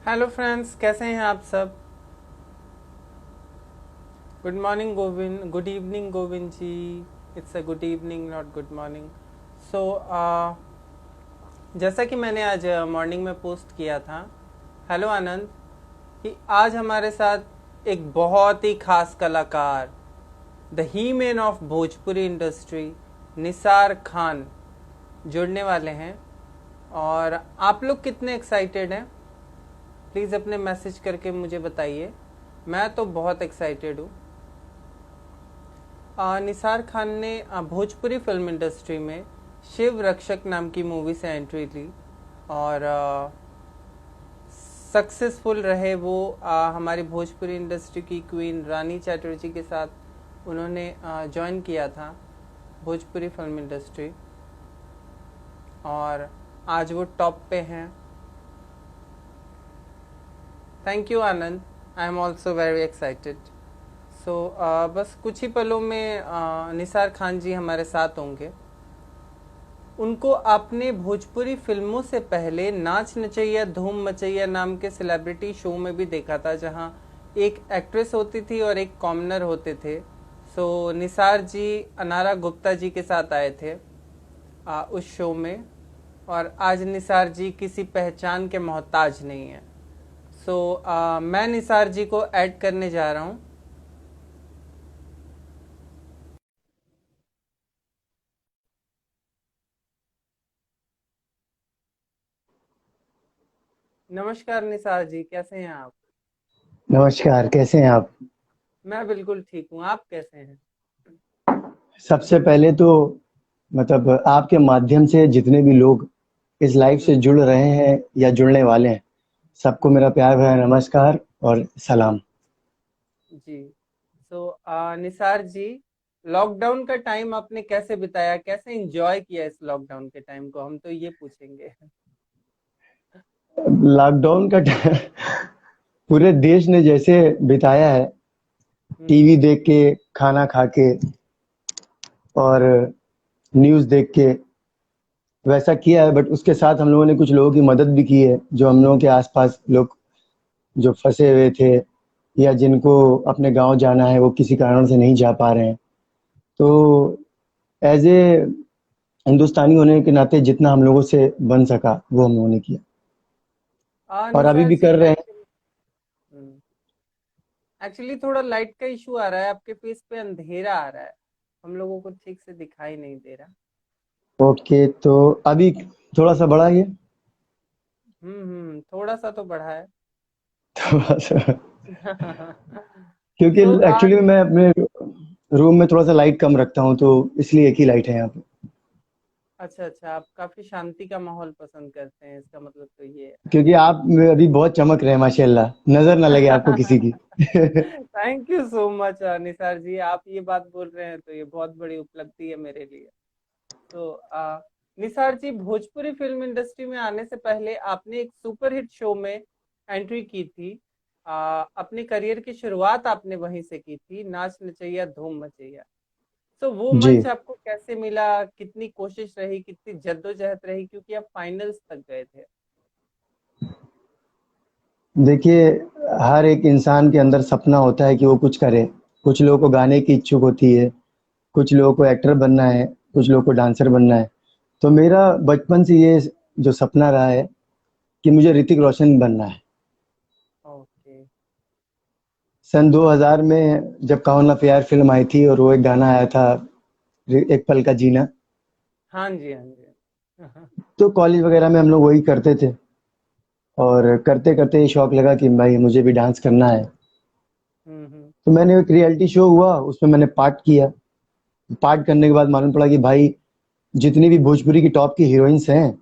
Hello friends, कैसे हैं आप सब। Good morning Govind, good evening Govind ji. It's a good evening, not good morning. So जैसा कि मैंने आज मॉर्निंग में पोस्ट किया था, हेलो आनंद, कि आज हमारे साथ एक बहुत ही खास कलाकार, the he man of Bhojpuri industry, Nisar Khan, जुड़ने वाले हैं। और आप लोग कितने एक्साइटेड हैं, प्लीज़ अपने मैसेज करके मुझे बताइए। मैं तो बहुत एक्साइटेड हूँ। निसार खान ने भोजपुरी फिल्म इंडस्ट्री में शिव रक्षक नाम की मूवी से एंट्री ली और सक्सेसफुल रहे वो। हमारी भोजपुरी इंडस्ट्री की क्वीन रानी चैटर्जी के साथ उन्होंने ज्वाइन किया था भोजपुरी फिल्म इंडस्ट्री, और आज वो टॉप पे हैं। Thank you Anand, I am also very excited. So बस कुछ ही पलों में निसार खान जी हमारे साथ होंगे। उनको आपने भोजपुरी फिल्मों से पहले नाच नचैया धूम मचैया नाम के सेलिब्रिटी शो में भी देखा था, जहां एक एक्ट्रेस होती थी और एक कॉमनर होते थे। सो निसार जी अनारा गुप्ता जी के साथ आए थे उस शो में, और आज निसार जी किसी पहचान के मोहताज नहीं है। सो मैं निसार जी को ऐड करने जा रहा हूँ। नमस्कार निसार जी, कैसे हैं आप। नमस्कार, कैसे हैं आप? मैं बिल्कुल ठीक हूँ, आप कैसे हैं। सबसे पहले तो मतलब आपके माध्यम से जितने भी लोग इस लाइव से जुड़ रहे हैं या जुड़ने वाले हैं, सबको मेरा प्यार भरा नमस्कार और सलाम। जी। सो निसार जी, लॉकडाउन का टाइम आपने कैसे बिताया, कैसे एंजॉय किया इस लॉकडाउन के टाइम को, हम तो ये पूछेंगे। लॉकडाउन का पूरे देश ने जैसे बिताया है, हम्म। टीवी देख के, खाना खा के और न्यूज़ देख के वैसा किया है। बट उसके साथ हम लोगों ने कुछ लोगों की मदद भी की है, जो हम लोगों के आसपास लोग जो फंसे हुए थे या जिनको अपने गांव जाना है, वो किसी कारण से नहीं जा पा रहे हैं। तो एज ए हिंदुस्तानी होने के नाते जितना हम लोगों से बन सका वो हम लोगों ने किया और अभी निसार भी जी, कर रहे हैं। एक्चुअली एक्चुअली थोड़ा लाइट का इशू आ रहा है, आपके फेस पे अंधेरा आ रहा है, हम लोगों को ठीक से दिखाई नहीं दे रहा। ओके, तो अभी थोड़ा सा बड़ा ही है। थोड़ा सा तो बढ़ा है। थोड़ा सा, क्योंकि सो एक्चुअली मैं अपने रूम में थोड़ा सा लाइट कम रखता हूँ, तो इसलिए एक ही लाइट है यहाँ पे। अच्छा अच्छा, आप काफी शांति का माहौल पसंद करते हैं, इसका मतलब तो ये क्योंकि आप अभी बहुत चमक रहे हैं, माशाल्लाह, नजर ना लगे आपको किसी की। Thank you so much Nisar ji, आप ये बात बोल रहे हैं तो ये बहुत बड़ी उपलब्धि है मेरे लिए। तो निसार जी, भोजपुरी फिल्म इंडस्ट्री में आने से पहले आपने एक सुपरहिट शो में एंट्री की थी। अपने करियर की शुरुआत आपने वहीं से की थी, नाच नचैया धूम मचैया। तो वो जी, मंच आपको कैसे मिला, कितनी कोशिश रही, कितनी जद्दोजहद रही, क्योंकि आप फाइनल्स तक गए थे। देखिए, हर एक इंसान के अंदर सपना होता है कि वो कुछ करे। कुछ लोगों को गाने की इच्छुक होती है, कुछ लोगों को एक्टर बनना है, कुछ लोगों को डांसर बनना है। तो मेरा बचपन से ये जो सपना रहा है कि मुझे ऋतिक रोशन बनना है। ओके। सन 2000 में जब कहो ना प्यार फ़िल्म आई थी और वो एक गाना आया था, एक पल का जीना। हाँ जी, हाँ जी। तो कॉलेज वगैरह में हम लोग वही करते थे और करते-करते ये शौक लगा कि भाई मुझे भी डांस करना है। हम्म। तो मैंने एक रियलिटी शो हुआ, उसमें मैंने पार्ट किया। पार्ट करने के बाद मालूम पड़ा कि भाई जितनी भी भोजपुरी की टॉप की हीरोइन्स हैं,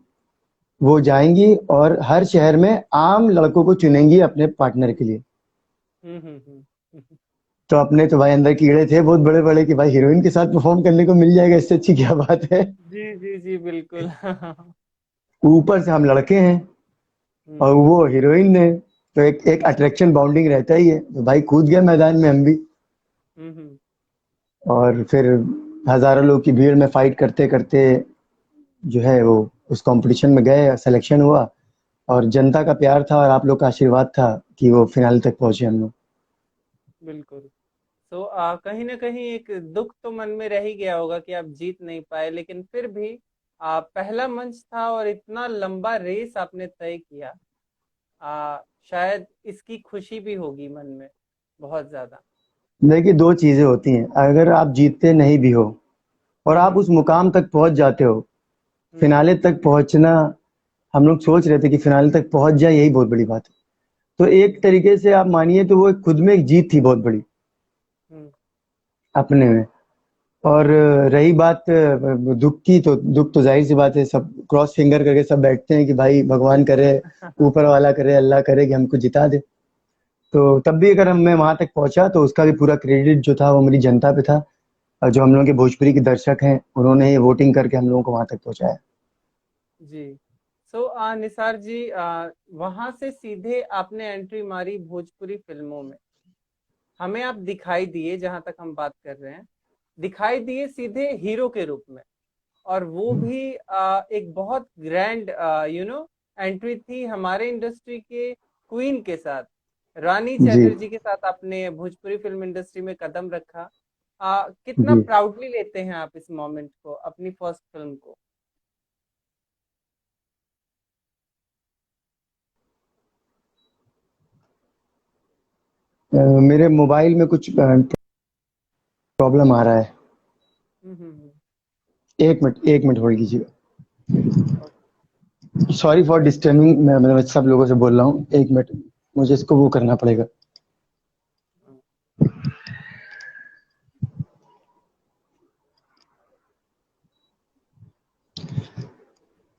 वो जाएँगी और हर शहर में आम लड़कों को चुनेंगी अपने पार्टनर के लिए। हम्म हम्म हम्म, हम्म। तो अपने तो भाई अंदर कीड़े थे बहुत बड़े-बड़े कि भाई हीरोइन के साथ परफ़ॉर्म करने को मिल जाएगा, इससे अच्छी क्या बात है। जी जी जी, बिल्कुल। ऊपर से हम लड़के हैं और हम्म वो हीरोइन ने, तो एक एक अट्रैक्शन बाउंडिंग रहता ही है। तो भाई कूद गए मैदान में हम भी हम्म। और फिर हज़ारों लोग की भीड़ में फाइट करते-करते जो है वो उस कॉम्पिटिशन में गए, सिलेक्शन हुआ और जनता का प्यार था और आप लोग का आशीर्वाद था कि वो फिनाले तक पहुंचे हम लोग। बिल्कुल। तो कहीं ना कहीं एक दुख तो मन में रह ही गया होगा कि आप जीत नहीं पाए, लेकिन फिर भी पहला मंच था और इतना लंबा रेस आपने तय किया। शायद इसकी खुशी भी होगी मन में बहुत ज्यादा। देखिए, दो चीजें होती हैं, अगर आप जीतते नहीं भी हो और आप हम्म उस मुकाम तक पहुंच जाते हो, हम्म फिनाले तक पहुंचना, हम लोग सोच रहे थे कि फिनाले तक पहुंच जाए, यही बहुत बड़ी बात है। तो एक तरीके से आप मानिए तो वो खुद में एक जीत थी बहुत बड़ी हम्म अपने में। और रही बात दुख की, तो दुख तो जाहिर सी बात है, सब क्रॉस फिंगर करके सब बैठते हैं कि भाई भगवान करे, ऊपर वाला करे, अल्लाह करे कि हमको जिता दे। तो तब भी अगर मैं वहां तक पहुंचा तो उसका भी पूरा क्रेडिट जो था वो मेरी जनता पे था, और जो हम लोग के भोजपुरी के दर्शक हैं उन्होंने ये वोटिंग करके हम लोगों को वहां तक पहुंचाया। जी। निसार जी, वहां से सीधे आपने एंट्री मारी भोजपुरी फिल्मों में। हमें आप दिखाई दिए, जहां तक हम बात कर रहे हैं, दिखाई दिए सीधे हीरो के रूप में। और वो भी एक बहुत ग्रैंड एंट्री थी हमारे इंडस्ट्री के क्वीन के साथ, रानी जी चैटर्जी के साथ आपने भोजपुरी फिल्म इंडस्ट्री में कदम रखा। कितना जी। प्राउडली लेते हैं आप इस मोमेंट को, अपनी फर्स्ट फिल्म को? मेरे मोबाइल में कुछ प्रॉब्लम आ रहा है। हम्म। एक मिनट, एक मिनट होल्ड कीजिएगा। ओके। सॉरी फॉर डिस्टर्बिंग, मैं सब लोगों से बोल रहा हूँ, एक मिनट, मुझे इसको वो करना पड़ेगा।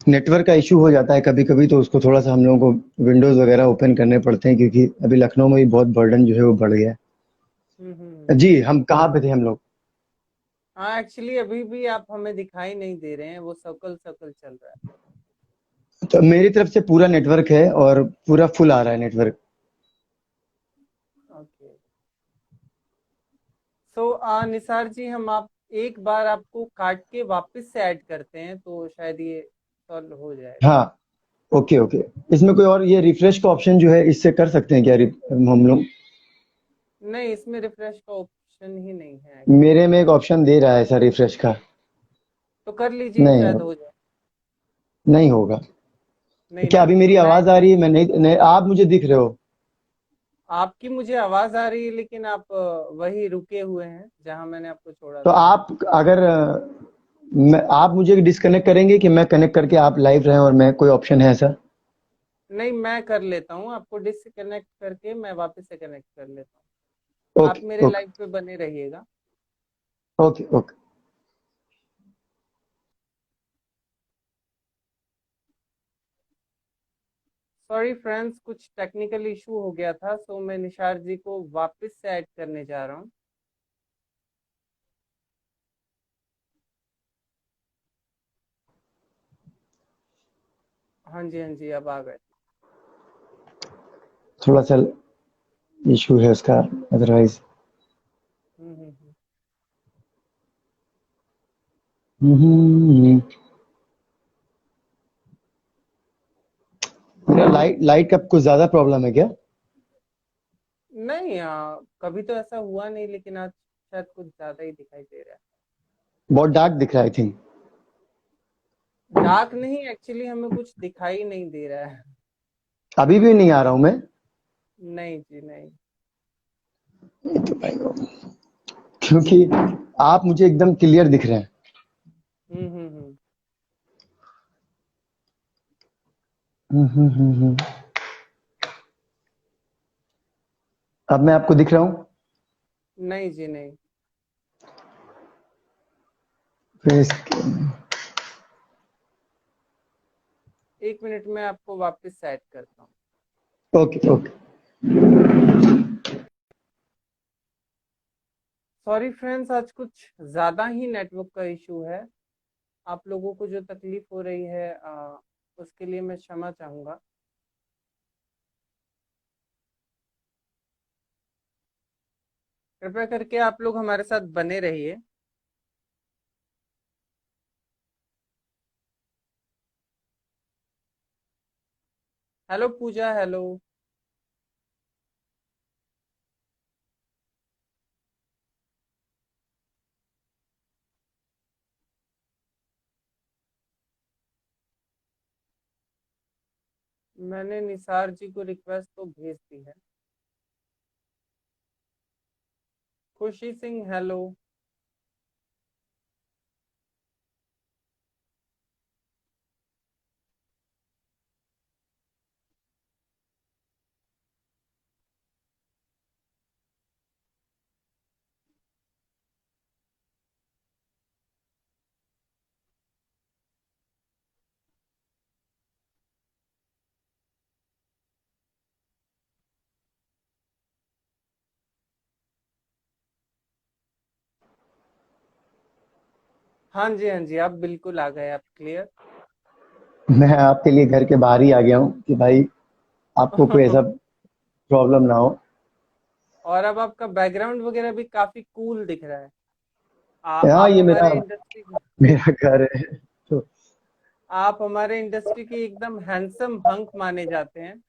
नेटवर्क का इशू हो जाता है कभी कभी, तो उसको थोड़ा सा हम लोगों को विंडोज वगैरह ओपन करने पड़ते हैं, क्योंकि अभी लखनऊ में भी बहुत बर्डन जो है वो बढ़ गया है। हम्म। जी, हम कहाँ पे थे हम लोग? हाँ, एक्चुअली अभी भी आप हमें दिखाई नहीं दे रहे हैं, वो सर्कल सर्कल चल रहा तो मेरी तरफ से पूरा नेटवर्क है और पूरा फुल आ रहा है नेटवर्क। है। ओके। निसार जी, हम आप एक बार आपको काट के वापस से ऐड करते हैं तो शायद ये सॉल्व हो जाएगा। हाँ, ओके ओके। इसमें कोई और ये रिफ्रेश का ऑप्शन जो है इससे कर सकते हैं क्या हम लोग? नहीं, इसमें रिफ्रेश का ऑप्शन ही नहीं है एक्चुअली। मेरे में एक ऑप्शन दे रहा है सर रिफ्रेश का। तो कर लीजिए, नहीं, शायद हो जाए। नहीं होगा। नहीं क्या ना? अभी मेरी मैं आवाज आ रही है? मैं नहीं, नहीं, आप मुझे दिख रहे हो? आपकी मुझे आवाज आ रही है, लेकिन आप वही रुके हुए हैं जहां मैंने आपको छोड़ा तो था। आप अगर आप मुझे डिस्कनेक्ट करेंगे कि मैं कनेक्ट करके आप लाइव रहें, और मैं कोई ऑप्शन है ऐसा? नहीं, मैं कर लेता हूँ, आपको डिसकनेक्ट करके मैं वापस से कनेक्ट कर लेता हूँ। आप ओके मेरे ओके लाइव पे बने रहिएगा। Okay okay. सॉरी फ्रेंड्स, कुछ टेक्निकल इशू हो गया था, सो मैं निशार जी को वापस से ऐड करने जा रहा हूँ। हाँ जी, हाँ जी, अब आ गए। थोड़ा सा इशू है उसका, अदरवाइज। हम्म। मेरा लाइट लाइट का कुछ ज्यादा प्रॉब्लम है क्या? नहीं, कभी तो ऐसा हुआ नहीं, लेकिन आज शायद कुछ ज्यादा ही दिखाई दे रहा बहुत डार्क दिख रहा है आई थिंक। है। डार्क नहीं, एक्चुअली हमें कुछ दिखाई नहीं दे रहा है। अभी भी नहीं आ रहा हूँ मैं? नहीं जी, नहीं। क्योंकि आप मुझे एकदम क्लियर दिख रहे हैं। हम्म। हम्म। अब मैं आपको दिख रहा हूँ? नहीं जी, नहीं। फेस। 1 मिनट में आपको वापस सेट करता हूँ। Okay okay. सॉरी फ्रेंड्स, आज कुछ ज्यादा ही नेटवर्क का इशू है। आप लोगों को जो तकलीफ हो रही है, उसके लिए मैं क्षमा चाहूंगा। कृपया करके आप लोग हमारे साथ बने रहिए। हेलो पूजा, हेलो। मैंने निसार जी को रिक्वेस्ट तो भेज दी है। खुशी सिंह, हेलो। हाँ जी, हाँ जी, आप बिल्कुल आ गए, आप क्लियर। मैं आपके लिए घर के बाहर ही आ गया हूँ कि भाई आपको कोई ऐसा प्रॉब्लम ना हो। और अब आपका बैकग्राउंड वगैरह भी काफी कूल दिख रहा है। हाँ, आप ये मेरा हमारे इंडस्ट्री मेरा घर है। तो आप हमारे इंडस्ट्री की एकदम हैंडसम हंक माने जाते हैं।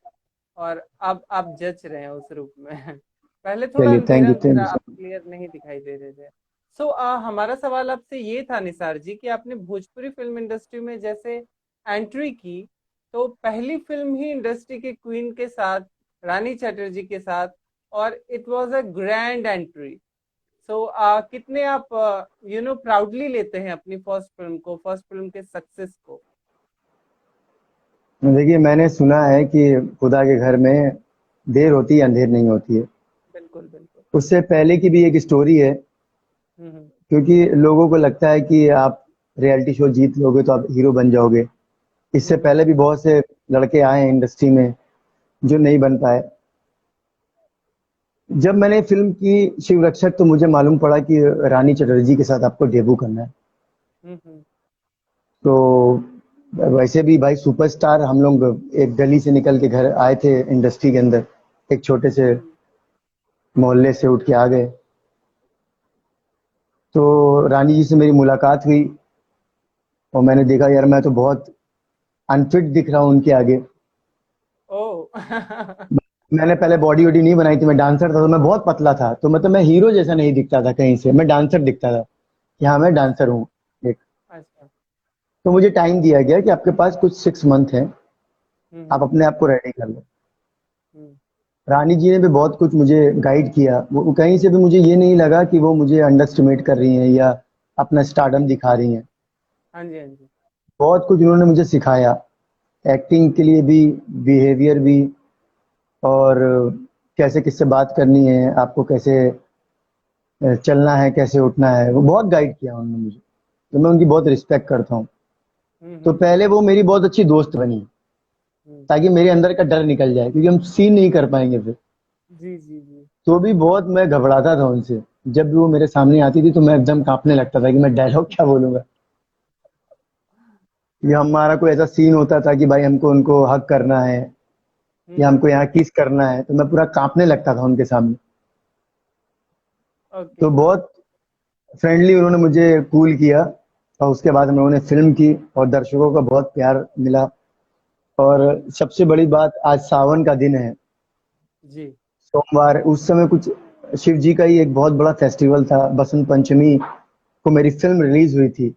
और अब आप जच रहे हैं उस रूप में। पहले थोड़ा चलिए, थैंक अंधेरा यू, थैंक अंधेरा, यू आप सो क्लियर नहीं दिखाई दे रहे थे। सो हमारा सवाल आपसे ये था निसार जी कि आपने भोजपुरी फिल्म इंडस्ट्री में जैसे एंट्री की, तो पहली फिल्म ही इंडस्ट्री के क्वीन के साथ, रानी चटर्जी के साथ, और it was a grand entry. So कितने आप प्राउडली लेते हैं अपनी फर्स्ट फिल्म को, फर्स्ट फिल्म के सक्सेस को। मच। देखिए, मैंने सुना है कि खुदा के घर में देर होती है, अंधेर नहीं होती है। बिल्कुल बिल्कुल। उससे पहले की भी एक स्टोरी है, हम्म। क्योंकि लोगों को लगता है कि आप रियलिटी शो जीत लोगे तो आप हीरो बन जाओगे। इससे हम्म। पहले भी बहुत से लड़के आए हैं इंडस्ट्री में जो नहीं बन पाए। जब मैंने फिल्म की शिव रक्षक तो मुझे मालूम पड़ा कि रानी चटर्जी के साथ आपको डेब्यू करना है। हम्म। तो वैसे भी भाई सुपरस्टार हम लोग एक गली से निकल के घर आए थे इंडस्ट्री के अंदर, एक छोटे से हम्म। मोहल्ले से उठ के आ गए। तो रानी जी से मेरी मुलाकात हुई और मैंने देखा यार मैं तो बहुत अनफिट दिख रहा हूँ उनके आगे। ओ। मैंने पहले बॉडी वॉडी नहीं बनाई थी, मैं डांसर था तो मैं बहुत पतला था, तो मतलब मैं हीरो जैसा नहीं दिखता था, कहीं से मैं डांसर दिखता था कि हाँ मैं डांसर अच्छा हूँ एक। अच्छा। तो मुझे टाइम दिया गया कि आपके पास कुछ 6 मंथ है, आप हम्म। अपने आप को रेडी कर लो। हम्म। रानी जी ने भी बहुत कुछ मुझे गाइड किया, वो कहीं से भी मुझे ये नहीं लगा कि वो मुझे अंडर एस्टिमेट कर रही हैं या अपना स्टारडम दिखा रही हैं। हाँ जी, हाँ जी। बहुत कुछ उन्होंने मुझे सिखाया, एक्टिंग के लिए भी, बिहेवियर भी, और कैसे किससे बात करनी है, आपको कैसे चलना है, कैसे उठना है, वो बहुत गाइड किया उन्होंने मुझे। तो मैं उनकी बहुत रिस्पेक्ट करता हूँ। तो हम्म। पहले वो मेरी बहुत अच्छी दोस्त बनी हम्म। ताकि मेरे अंदर का डर निकल जाए, क्योंकि हम सीन नहीं कर पाएंगे फिर। जी जी जी। तो भी बहुत मैं घबराता था उनसे। जब भी वो मेरे सामने आती थी तो मैं एकदम कांपने लगता था कि मैं डायलॉग क्या बोलूंगा। या हमारा कोई ऐसा सीन होता था कि भाई हमको उनको हक करना है या हम्म। हमको यहाँ किस करना है, तो मैं पूरा कांपने लगता था उनके सामने। ओके। तो बहुत फ्रेंडली उन्होंने मुझे कूल किया, और उसके बाद हम लोगों ने फिल्म की और दर्शकों का बहुत प्यार मिला। और सबसे बड़ी बात, आज सावन का दिन है, जी। सोमवार, उस समय कुछ शिव जी का ही एक बहुत बड़ा फेस्टिवल था, बसंत पंचमी को मेरी फिल्म रिलीज हुई थी।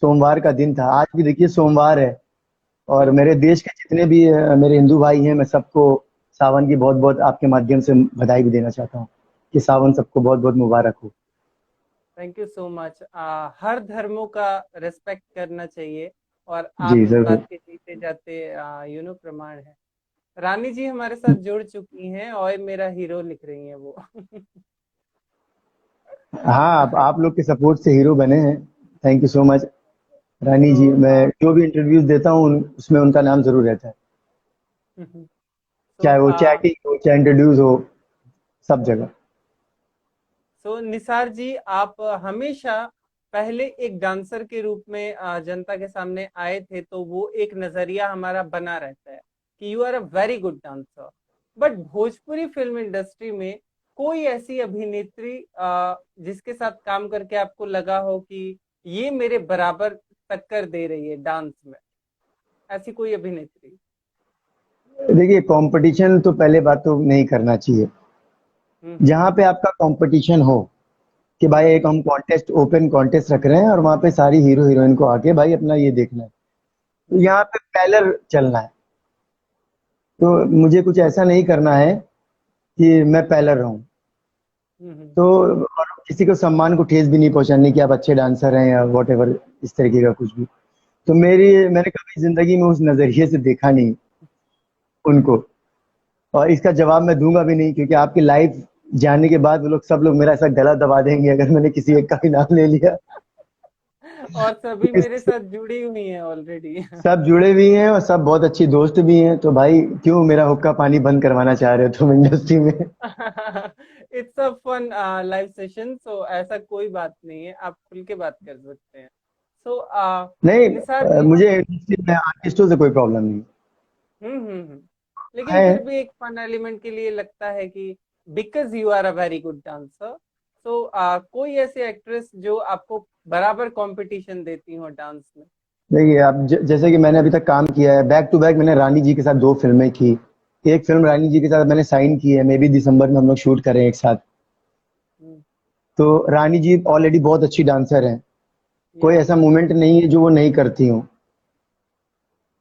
सोमवार का अच्छा। दिन था, आज भी देखिए सोमवार है। और हम्म। मेरे देश के जितने भी मेरे हिंदू भाई हैं, मैं सबको सावन की बहुत बहुत आपके माध्यम से बधाई भी देना चाहता हूँ कि सावन सबको बहुत बहुत मुबारक हो। Thank you so much. हर धर्मों का रिस्पेक्ट करना चाहिए, और आप जी इस जरूर। बात के जीते जाते प्रमाण है। रानी जी हमारे साथ जुड़ चुकी हैं और मेरा हीरो लिख रही हैं वो। हाँ, आप लोग के सपोर्ट से हीरो बने हैं। थैंक यू सो मच रानी सो जी। मैं जो भी इंटरव्यूज देता हूँ उसमें उनका नाम जरूर रहता है, सो चाहे वो चैटिंग हो चाहे इंट्रोड्यूस हो, सब जगह। निसार जी, आप हमेशा पहले एक डांसर के रूप में जनता के सामने आए थे, तो वो एक नजरिया हमारा बना रहता है कि you are a very good dancer. But Bhojpuri film industry में कोई ऐसी अभिनेत्री जिसके साथ काम करके आपको लगा हो कि ये मेरे बराबर टक्कर दे रही है डांस में, ऐसी कोई अभिनेत्री। देखिए, कंपटीशन तो पहले बात तो नहीं करना चाहिए। हम्म। जहाँ पे आपका कंपटीशन हो कि भाई एक हम कॉन्टेस्ट, ओपन कॉन्टेस्ट रख रहे हैं और वहाँ पे सारी हीरो हीरोइन को आके भाई अपना ये देखना है, तो हम्म। यहाँ पे पैरेलल चलना है। तो मुझे कुछ ऐसा नहीं करना है कि मैं पैरेलल रहूं। हम्म। तो और किसी को सम्मान को ठेस भी नहीं पहुंचानी कि आप अच्छे डांसर हैं या वॉट एवर, इस तरीके का कुछ भी। तो मैंने कभी जिंदगी में उस नजरिए से देखा नहीं उनको, और इसका जवाब मैं दूंगा भी नहीं, क्योंकि आपकी लाइफ जानने के बाद वो लोग सब लोग मेरा ऐसा गला दबा देंगे अगर मैंने किसी एक का भी नाम ले लिया। और सभी मेरे साथ जुड़ी हुई हैं ऑलरेडी। सब जुड़े भी हैं और सब बहुत अच्छी दोस्त भी हैं, तो भाई क्यों मेरा हुक्का पानी बंद करवाना चाह रहे हो तुम इंडस्ट्री में? It's a fun live session, so ऐसा कोई बात नहीं है, आप खुल के बात कर सकते हैं। सो नहीं, निसार जी मुझे हम इंडस्ट्री में आर्टिस्टों से कोई प्रॉब्लम नहीं लेकिन है। फिर भी एक फन एलिमेंट के लिए लगता है कि because you are a very good dancer, so कोई ऐसी एक्ट्रेस जो आपको बराबर कंपटीशन देती हो डांस में? देखिए, आप जैसे कि मैंने अभी तक काम किया है, बैक टू बैक मैंने रानी जी के साथ 2 फिल्में की। एक फिल्म रानी जी के साथ मैंने साइन की है, मे बी दिसंबर में हम लोग शूट करें एक साथ। हम्म। तो रानी जी ऑलरेडी बहुत अच्छी डांसर हैं, कोई या ऐसा मोमेंट नहीं है जो वो नहीं करती हों।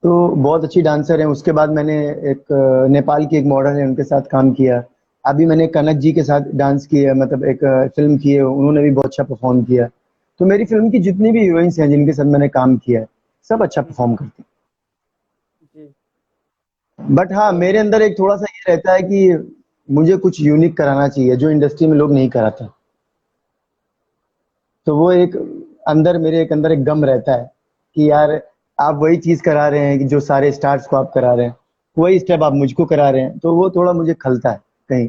तो बहुत अच्छी डांसर हैं। उसके बाद मैंने एक नेपाल की एक मॉडल है, उनके साथ काम किया। अभी मैंने कनक जी के साथ डांस किया, मतलब एक फिल्म की है, उन्होंने भी बहुत अच्छा परफॉर्म किया। तो मेरी फिल्म की जितनी भी हीरोइंस हैं जिनके साथ मैंने काम किया है, सब अच्छा परफॉर्म करती जी। हैं। बट हाँ, तो मेरे अंदर एक थोड़ा सा ये रहता है कि मुझे कुछ यूनिक कराना चाहिए जो इंडस्ट्री में लोग नहीं कराते। तो वो एक अंदर, मेरे एक अंदर एक दम रहता है कि यार आप वही चीज करा रहे हैं कि जो सारे स्टार्स को आप करा रहे हैं, वही स्टेप आप मुझको करा रहे हैं, तो वो थोड़ा मुझे खलता है कहीं।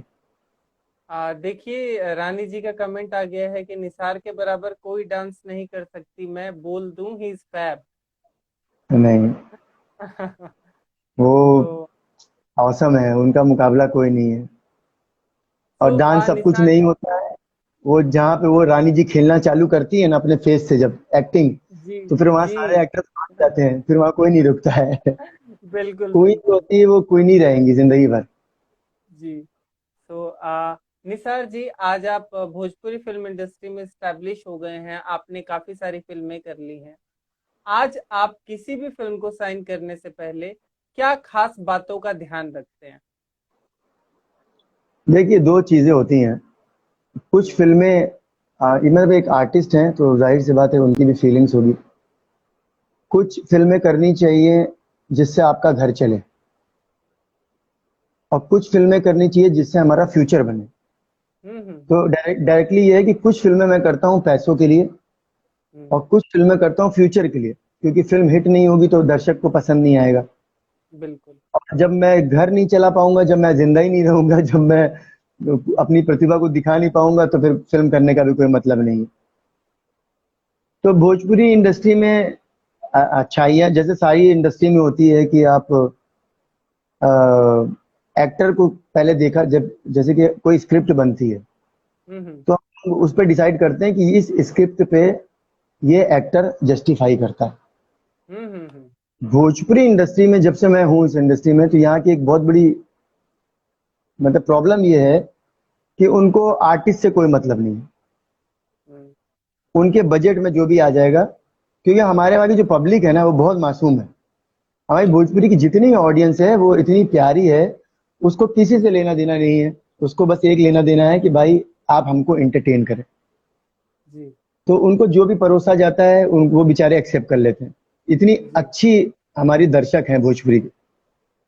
देखिए, रानी जी का कमेंट आ गया है कि निसार के बराबर कोई डांस नहीं कर सकती, मैं बोल दूं ही इज फैब। नहीं, वो तो औसम है, उनका मुकाबला कोई नहीं है। और डांस सब कुछ निसार नहीं होता है। वो जहाँ पे वो रानी जी खेलना चालू करती है ना अपने फेस से जब एक्टिंग, जी तो फिर वहां जी। सारे एक्टर्स भाग जाते हैं, फिर वहां कोई नहीं रुकता है। बिल्कुल क्वीन जो बिल्कुल। होती है वो क्वीन ही रहेंगी जिंदगी भर। जी। तो निसार जी, आज आप भोजपुरी फिल्म इंडस्ट्री में स्टैब्लिश हो गए हैं, आपने काफी सारी फिल्में कर ली हैं। आज आप किसी भी फिल्म को साइन करने से पहले क्या खास बातों का ध्यान रखते हैं? देखिए, 2 चीजें होती हैं। कुछ जी। फिल्में, ये मतलब एक आर्टिस्ट हैं तो जाहिर सी बात है उनकी भी फीलिंग्स होगी। कुछ फिल्में करनी चाहिए जिससे आपका घर चले, और कुछ फिल्में करनी चाहिए जिससे हमारा फ्यूचर बने। तो डायरेक्टली ये है कि कुछ फिल्में मैं करता हूँ पैसों के लिए, और हम्म। कुछ फिल्में करता हूँ फ्यूचर के लिए, क्योंकि फिल्म हिट नहीं होगी तो दर्शक को पसंद नहीं आएगा। बिल्कुल। और जब मैं घर नहीं चला पाऊंगा, जब मैं जिंदा ही नहीं रहूंगा, जब मैं अपनी प्रतिभा को दिखा नहीं पाऊंगा, तो फिर फिल्म करने का भी कोई मतलब नहीं है। तो भोजपुरी इंडस्ट्री में अच्छाइयाँ जैसे सारी इंडस्ट्री में होती है कि आप एक्टर को पहले देखा, जब जैसे कि कोई स्क्रिप्ट बनती है हम्म। तो हम उस पर डिसाइड करते हैं कि इस स्क्रिप्ट पे ये एक्टर जस्टिफाई करता है। हम्म। भोजपुरी इंडस्ट्री में जब से मैं हूँ इस इंडस्ट्री में, तो यहाँ की एक बहुत बड़ी मतलब प्रॉब्लम ये है कि उनको आर्टिस्ट से कोई मतलब नहीं है। हम्म। उनके बजट में जो भी आ जाएगा, क्योंकि हमारे वाली जो पब्लिक है ना वो बहुत मासूम है। हमारी भोजपुरी की जितनी ऑडियंस है वो इतनी प्यारी है, उसको किसी से लेना देना नहीं है। उसको बस एक लेना देना है कि भाई आप हमको एंटरटेन करें। जी तो उनको जो भी परोसा जाता है वो बेचारे एक्सेप्ट कर लेते हैं। इतनी जी। अच्छी हमारी दर्शक हैं भोजपुरी के।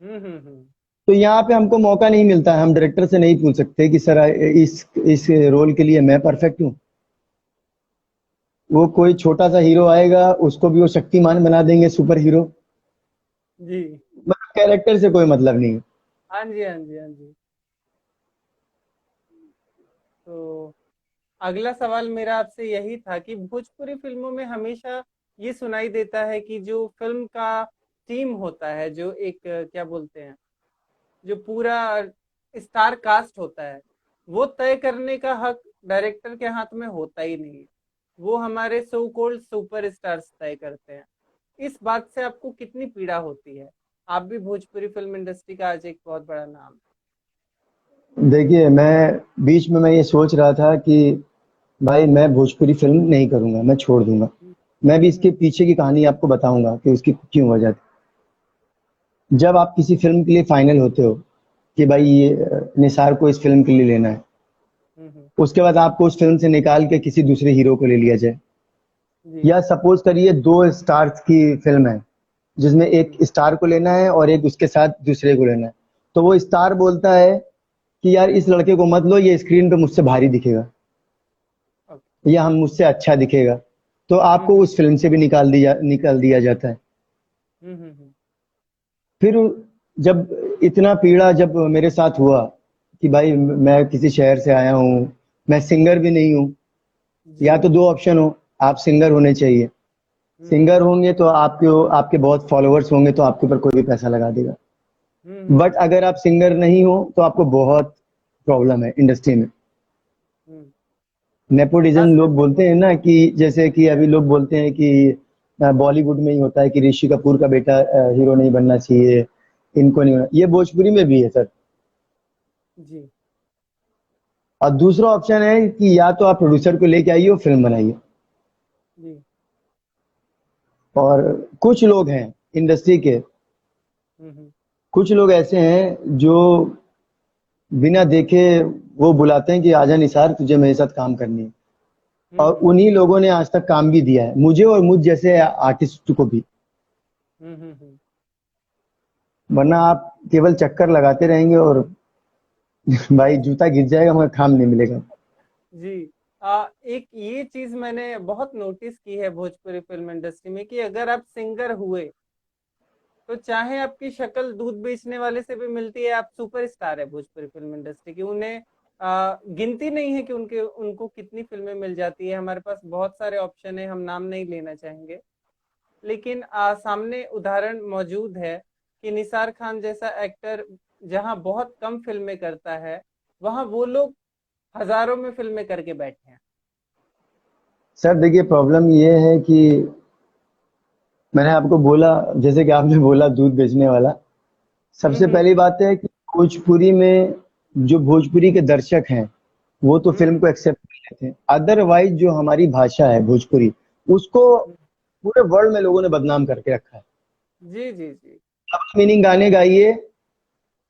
हम्म। तो यहाँ पे हमको मौका नहीं मिलता है, हम डायरेक्टर से नहीं पूछ सकते कि सर इस रोल के लिए मैं परफेक्ट हूँ। वो कोई छोटा सा हीरो आएगा, उसको भी वो शक्तिमान बना देंगे, सुपर हीरो। जी। मतलब कैरेक्टर से कोई मतलब नहीं है। हाँ जी हाँ जी हाँ जी। तो अगला सवाल मेरा आपसे यही था कि भोजपुरी फिल्मों में हमेशा ये सुनाई देता है कि जो फिल्म का टीम होता है, जो एक क्या बोलते हैं, जो पूरा स्टार कास्ट होता है, वो तय करने का हक डायरेक्टर के हाथ में होता ही नहीं है। वो हमारे सो कॉल्ड सुपर स्टार्स तय करते हैं। इस बात से आपको कितनी पीड़ा होती है? आप भी भोजपुरी फिल्म इंडस्ट्री का आज एक बहुत बड़ा नाम देखिए, मैं बीच में मैं ये सोच रहा था कि भाई मैं भोजपुरी फिल्म नहीं करूंगा, मैं छोड़ दूंगा। है। मैं भी इसके हम्म, पीछे की कहानी आपको बताऊंगा कि उसकी क्यों वजह थी। जब आप किसी फिल्म के लिए फाइनल होते हो कि भाई ये निसार को इस फिल्म के लिए लेना है, हम्म, उसके बाद आपको उस फिल्म से निकाल के किसी दूसरे हीरो को ले लिया जाए, जी। या सपोज करिए दो स्टार्स की फिल्म है जिसमें एक हम्म, स्टार को लेना है और एक उसके साथ दूसरे को लेना है, तो वो स्टार बोलता है कि यार इस लड़के को मत लो, ये स्क्रीन पे मुझसे भारी दिखेगा ओके। या हम मुझसे अच्छा दिखेगा, तो आपको हम्म, उस फिल्म से भी निकाल दिया जाता है। फिर जब इतना पीड़ा जब मेरे साथ हुआ कि भाई मैं किसी शहर से आया हूँ, मैं सिंगर भी नहीं हूँ, जी। या तो दो ऑप्शन हो, आप सिंगर होने चाहिए, हम्म, सिंगर होंगे तो आपके आपके बहुत फॉलोअर्स होंगे तो आपके ऊपर कोई भी पैसा लगा देगा। बट हम्म, अगर आप सिंगर नहीं हो तो आपको बहुत प्रॉब्लम है इंडस्ट्री में। हम्म। नेपोटिज्म खास लोग करके बोलते हैं ना, कि जैसे कि अभी लोग बोलते हैं कि बॉलीवुड में ही होता है कि ऋषि कपूर का बेटा हीरो नहीं बनना चाहिए, इनको नहीं होना, ये भोजपुरी में भी है सर। जी। और दूसरा ऑप्शन है कि या तो आप प्रोड्यूसर को लेके आइए और फिल्म बनाइए। जी। और कुछ लोग हैं इंडस्ट्री के, हम्म, कुछ लोग ऐसे हैं जो बिना देखे वो बुलाते हैं कि आजा निसार तुझे मेरे साथ काम करनी है, और हम्म, उन्हीं लोगों ने आज तक काम भी दिया है मुझे और मुझ जैसे आर्टिस्ट को भी। वरना आप केवल चक्कर लगाते रहेंगे और भाई जूता गिर जाएगा मगर काम नहीं मिलेगा। जी। एक ये चीज मैंने बहुत नोटिस की है भोजपुरी फिल्म इंडस्ट्री में कि अगर आप सिंगर हुए तो चाहे आपकी शक्ल दूध बेचने वाले से भी मिलती है, आप सुपरस्टार है भोजपुरी फिल्म इंडस्ट्री की। उन्हें गिनती नहीं है कि उनके उनको कितनी फिल्में मिल जाती है। हमारे पास बहुत सारे ऑप्शन है, हम नाम नहीं लेना चाहेंगे, लेकिन सामने उदाहरण मौजूद है कि निसार खान जैसा एक्टर जहां बहुत कम फिल्में करता है, वहां वो लोग हजारों में फिल्में करके बैठे हैं। सर देखिए, प्रॉब्लम ये है कि मैंने आपको बोला, जैसे कि आपने बोला दूध बेचने वाला, सबसे पहली हम्म, बात है कि भोजपुरी में जो भोजपुरी के दर्शक हैं वो तो हम्म, फिल्म को एक्सेप्ट कर लेते हैं, अदरवाइज जो हमारी भाषा है भोजपुरी, उसको हम्म। पूरे वर्ल्ड में लोगों ने बदनाम करके रखा है। जी, जी, जी। मीनिंग गाने गाइए,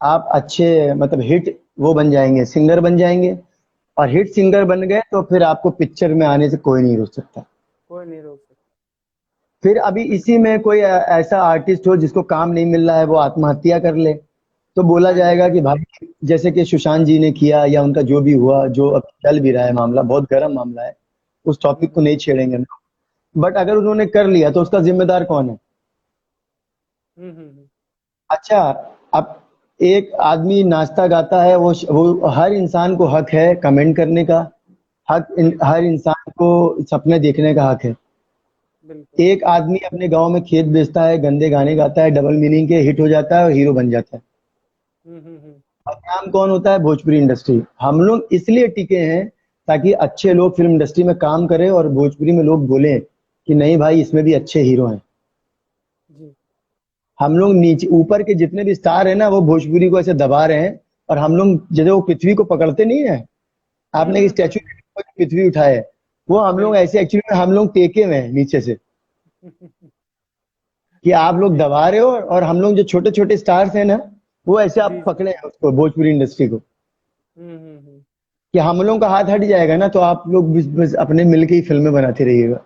आप अच्छे मतलब हिट वो बन जाएंगे, सिंगर बन जाएंगे, और हिट सिंगर बन गए तो फिर आपको पिक्चर में आने से कोई नहीं रोक सकता। कोई नहीं रोक सकता। फिर अभी इसी बिल्कुल। में कोई ऐसा आर्टिस्ट हो जिसको काम नहीं मिल रहा है, वो आत्महत्या कर ले, तो बोला हाँ जी। जाएगा कि भाई जैसे कि सुशांत जी ने किया या उनका जो भी हुआ, जो अब चल भी रहा है मामला, बहुत गर्म मामला है, उस टॉपिक को हम्म, नहीं छेड़ेंगे हम लोग। बट अगर उन्होंने कर लिया तो उसका जिम्मेदार कौन है? हम्म। अच्छा, अब एक आदमी नाचता गाता है, वो हर इंसान को हक है कमेंट करने का, हर इंसान को सपने देखने का हक है। बिल्कुल। एक आदमी अपने गांव में खेत बेचता है, गंदे गाने गाता है, डबल मीनिंग के, हिट हो जाता है और हीरो बन जाता है। हम्म। और नाम कौन होता है? भोजपुरी इंडस्ट्री। हम लोग इसलिए टिके हैं ताकि अच्छे लोग फिल्म इंडस्ट्री में काम करें और भोजपुरी में लोग बोलें कि नहीं भाई इसमें भी अच्छे हीरो हैं। जी। हम लोग नीचे ऊपर के जितने भी स्टार हैं ना, वो भोजपुरी को ऐसे दबा रहे हैं, और हम लोग जैसे वो पृथ्वी को पकड़ते नहीं है, आपने स्टैचू हम्म। पृथ्वी उठाए, वो हम लोग बिल्कुल। ऐसे एक्चुअली में हम लोग टेके हुए हैं नीचे से, कि आप लोग जी, दबा रहे हो, और हम लोग जो छोटे छोटे स्टार्स हैं ना, वो ऐसे जी, आप जी। पकड़े हैं उसको, भोजपुरी इंडस्ट्री को, हम्म। कि हम लोगों का हाथ हट जाएगा ना तो आप लोग बस अपने मिलके ही फिल्में बनाते रहिएगा।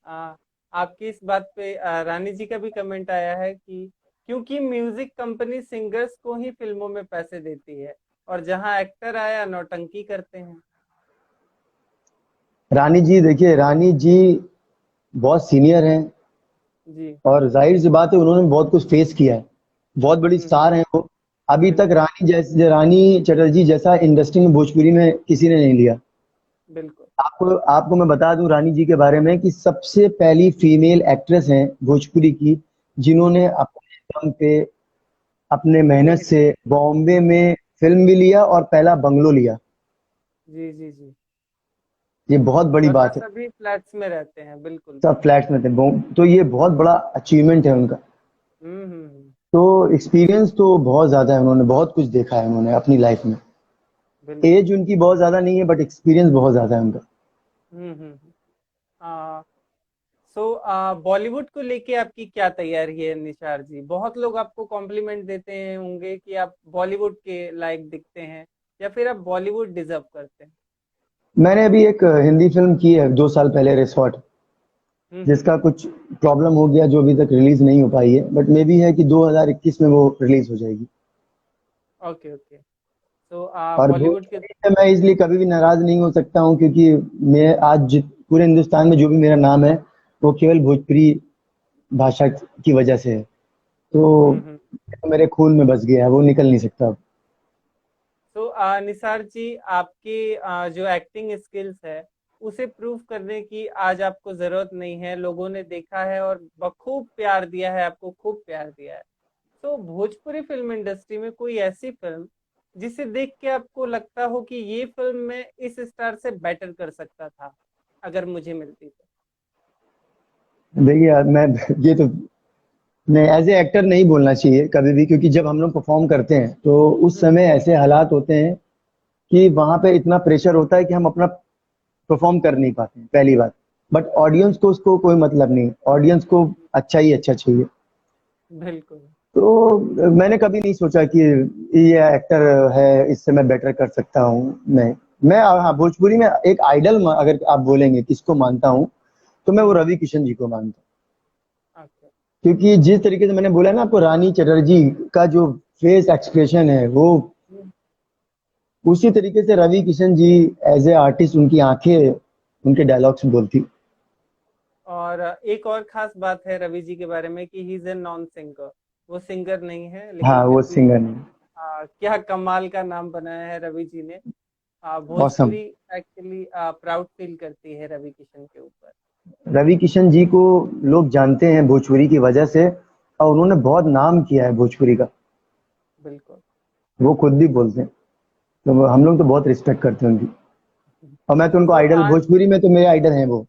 आ, आपकी इस बात पे रानी जी का भी कमेंट आया है कि क्योंकि म्यूजिक कंपनी सिंगर्स को ही फिल्मों में पैसे देती है और जहां एक्टर आया नौटंकी करते हैं। रानी जी देखिए, रानी जी बहुत सीनियर हैं, जी। और जाहिर सी बात है उन्होंने बहुत कुछ फेस किया है, बहुत बड़ी स्टार हैं वो। अभी तक बिल्कुल। रानी चटर्जी जैसा इंडस्ट्री में भोजपुरी में किसी ने नहीं लिया। बिल्कुल। आपको आपको मैं बता दूं रानी जी के बारे में कि सबसे पहली फीमेल एक्ट्रेस हैं भोजपुरी की जिन्होंने अपने दम पे, अपने फिल्में मेहनत हिट से की। बॉम्बे में फिल्म भी लिया और पहला बंगलो लिया। जी, जी, जी। ये बहुत बड़ी वरना बात है। सभी फ्लैट्स में रहते हैं। बिल्कुल, सब बिल्कुल। फ्लैट्स में थे, तो ये बहुत बड़ा अचीवमेंट है उनका। तो एक्सपीरियंस तो बहुत ज्यादा है, उन्होंने बहुत कुछ देखा है उन्होंने अपनी लाइफ में। बिल्कुल। एज उनकी बहुत ज्यादा नहीं है, बट एक्सपीरियंस बहुत ज्यादा है उनका। आ, सो बॉलीवुड को लेके आपकी क्या तैयारी है निशार जी? बहुत लोग आपको कॉम्प्लीमेंट देते हैं होंगे कि आप बॉलीवुड के लायक दिखते हैं, या फिर आप बॉलीवुड डिजर्व करते हैं। मैंने अभी एक हिंदी फिल्म की है 2 साल पहले, रिसॉर्ट, हम्म। जिसका कुछ प्रॉब्लम हो गया जो अभी तक रिलीज नहीं हो पाई है, बट मे बी है कि 2021 में वो रिलीज हो जाएगी। Okay okay. तो और बॉलीवुड के। भोजपुरी से मैं इसलिए कभी भी नाराज नहीं हो सकता हूँ, क्योंकि मैं आज पूरे हिंदुस्तान में जो भी मेरा नाम है वो केवल भोजपुरी भाषा की वजह से है। तो हम्म। मेरे खून में बस गया है, वो निकल नहीं सकता अब। तो निसार जी, आपकी जो एक्टिंग स्किल्स है उसे प्रूव करने की आज आपको जरूरत नहीं है। लोगों ने देखा है और बखूब प्यार दिया है, आपको खूब प्यार दिया है। तो भोजपुरी फिल्म इंडस्ट्री में कोई ऐसी फिल्म जिसे देख के आपको लगता हो कि ये फिल्म मैं इस स्टार से बेटर कर सकता था अगर मुझे मिलती तो? देखिए यार, मैं ये तो नहीं, एज ए एक्टर नहीं बोलना चाहिए कभी भी, क्योंकि जब हम लोग परफॉर्म करते हैं तो उस हम्म। समय ऐसे हालात होते हैं कि वहां पे इतना प्रेशर होता है कि हम अपना परफॉर्म कर नहीं पाते हैं, पहली बात। बट ऑडियंस को उसको कोई मतलब नहीं, ऑडियंस को अच्छा ही अच्छा चाहिए। बिल्कुल। तो मैंने कभी नहीं सोचा कि ये एक्टर है, इससे मैं बेटर कर सकता हूँ। नहीं, मैं हाँ, भोजपुरी में एक आइडल अगर आप बोलेंगे किसको मानता हूँ, तो मैं वो हम्म। रवि किशन जी को मानता हूँ। ओके। क्योंकि जिस तरीके से मैंने बोला ना आपको, रानी चटर्जी का जो फेस एक्सप्रेशन है वो उसी तरीके से Ravi Kishan ji as a artist, उनकी आंखें उनके डायलॉग्स बोलती। और एक और खास बात है रवि जी के बारे में कि he is a non singer. वो सिंगर नहीं है, लेकिन हाँ, वो फिर भी सिंगर नहीं। क्या कमाल का नाम बनाया है रवि जी ने। Awesome. Bhojpuri actually proud feel करती है रवि किशन के ऊपर। रवि किशन जी को लोग जानते हैं भोजपुरी की वजह से, और उन्होंने बहुत नाम किया है भोजपुरी का। बिल्कुल। वो खुद भी बोलते हैं। तो हम लोग तो बहुत रिस्पेक्ट करते हैं उनकी। और मैं तो उनको सो आइडल, भोजपुरी में तो मेरे आइडल हैं वो।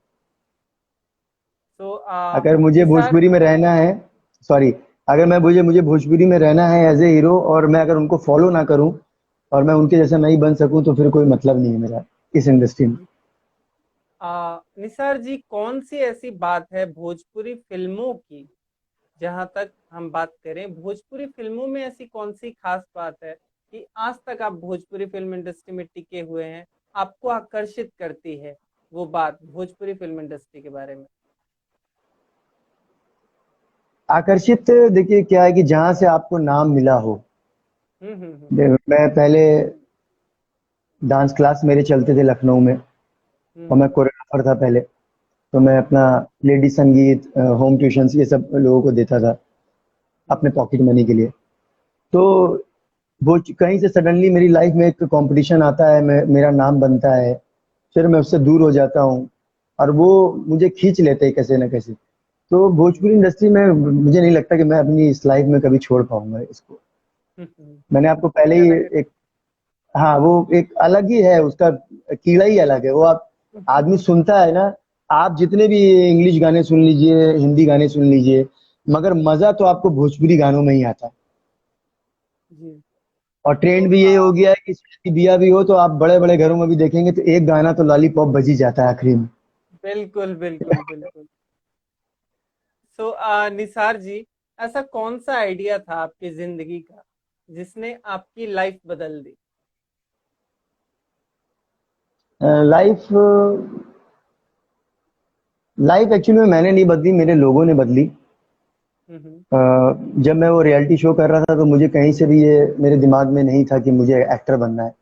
सो अगर मुझे निसार। भोजपुरी में रहना है, सॉरी, अगर मैं मुझे मुझे भोजपुरी में रहना है एज ए हीरो, और मैं अगर उनको फॉलो ना करूं और मैं उनके जैसा नहीं बन सकूं, तो फिर कोई मतलब नहीं है मेरा इस इंडस्ट्री में। निसार जी, कौन सी ऐसी बात है भोजपुरी फिल्मों की, जहां तक हम बात करें भोजपुरी फिल्मों में ऐसी कौन सी खास बात है कि आज तक आप भोजपुरी फिल्म इंडस्ट्री में टिके हुए हैं, आपको आकर्षित करती है वो बात भोजपुरी फिल्म इंडस्ट्री के बारे में? आकर्षित, देखिए क्या है कि जहां से आपको नाम मिला हो। हम्म। मैं पहले डांस क्लास मेरे चलते थे लखनऊ में, और मैं हम्म। कोरियोग्राफर था पहले। तो मैं अपना लेडी संगीत, होम ट्यूशंस, ये सब लोगों को देता था अपने हम्म। पॉकेट मनी के लिए। तो वो कहीं से सडनली मेरी लाइफ में एक कंपटीशन आता है, मेरा नाम बनता है, फिर मैं उससे दूर हो जाता हूँ, और वो मुझे खींच लेते हैं कैसे ना कैसे। तो भोजपुरी इंडस्ट्री में मुझे नहीं लगता कि मैं अपनी इस लाइफ में कभी छोड़ पाऊंगा इसको। मैंने आपको पहले क्या ही लगे? एक, हाँ, वो एक अलग ही है उसका, कीड़ा ही अलग है वो। आप आदमी सुनता है ना, आप जितने भी इंग्लिश गाने सुन लीजिए, हिंदी गाने सुन लीजिए, मगर मजा तो आपको भोजपुरी गानों में ही आता है। जी। और तो ट्रेंड भी ये हो गया है कि शादी ब्याह भी हो तो आप बड़े बड़े घरों में भी देखेंगे तो एक गाना तो लॉलीपॉप बज ही जाता है आखिरी में। बिल्कुल बिल्कुल बिल्कुल। सो निसार जी, ऐसा कौन सा आइडिया था आपकी जिंदगी का जिसने आपकी लाइफ बदल दी? लाइफ लाइफ एक्चुअली में मैंने नहीं बदली, मेरे लोगों ने बदली। हम्म। अ, जब मैं वो रियलिटी शो कर रहा था तो मुझे कहीं से भी ये मेरे दिमाग में नहीं था कि मुझे एक्टर बनना है।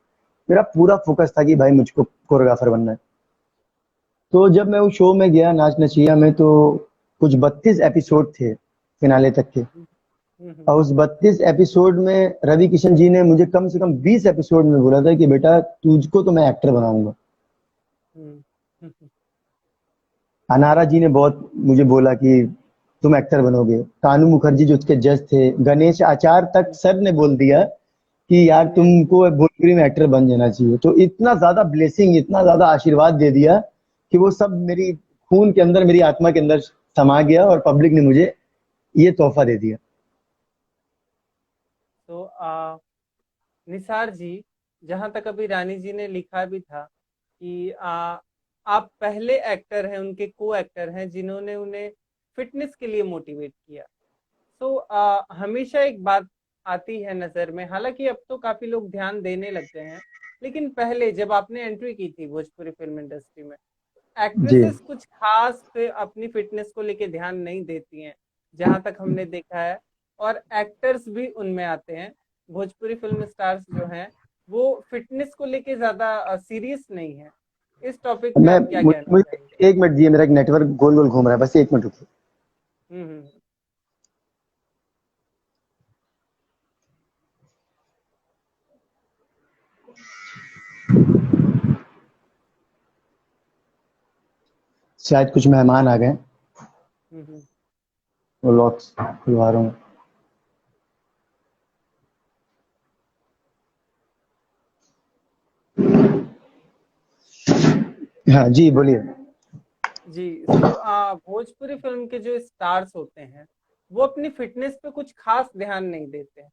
मेरा पूरा फोकस था कि भाई मुझको कोरियोग्राफर बनना है। तो जब मैं उस शो में गया, नाच नचिया में, तो कुछ 32 एपिसोड थे फिनाले तक के। हम्म। और उस 32 एपिसोड में रवि किशन जी ने मुझे कम से कम 20 एपिसोड में बोला था कि बेटा तुझको तो मैं एक्टर बनाऊंगा। हम्म। हम्म। अनारा जी ने बहुत मुझे बोला कि तुम एक्टर बनोगे। कानू मुखर्जी जो उसके जज थे, गणेश आचार्य तक सर ने बोल दिया कि यार जी। तुमको भोजपुरी में एक्टर बन जाना चाहिए। तो इतना ज्यादा ब्लेसिंग, इतना ज्यादा आशीर्वाद दे दिया कि वो सब मेरी खून के अंदर, मेरी आत्मा के अंदर समा गया, और पब्लिक ने मुझे ये तोहफा दे दिया। तो निसार जी, जहां तक अभी रानी जी ने लिखा भी था कि आप पहले एक्टर हैं, उनके को एक्टर हैं जिन्होंने उन्हें फिटनेस के लिए मोटिवेट किया। तो हमेशा एक बात आती है नजर में, हालांकि अब तो काफी लोग ध्यान देने लग गए हैं, लेकिन पहले जब आपने एंट्री की थी भोजपुरी फिल्म इंडस्ट्री में, जी। एक्ट्रेसेस कुछ खास अपनी फिटनेस को लेके ध्यान नहीं देती हैं, जहां तक हमने देखा है। और एक्टर्स भी उनमें आते हैं, भोजपुरी फिल्म स्टार्स जो हैं वो फिटनेस को लेके ज्यादा सीरियस नहीं है। इस टॉपिक पे मैं आप क्या मुझे, कहना चाहेंगे? मुझे 1 मिनट दिए, मेरा एक नेटवर्क गोल गोल घूम रहा है, बस 1 मिनट रुकिए। हम्म। शायद कुछ मेहमान आ गए, हम्म। वो लॉक्स खुलवा रहा हूँ। हाँ जी, बोलिए। जी। सो भोजपुरी फिल्म के जो स्टार्स होते हैं वो अपनी फिटनेस पे कुछ खास ध्यान नहीं देते हैं,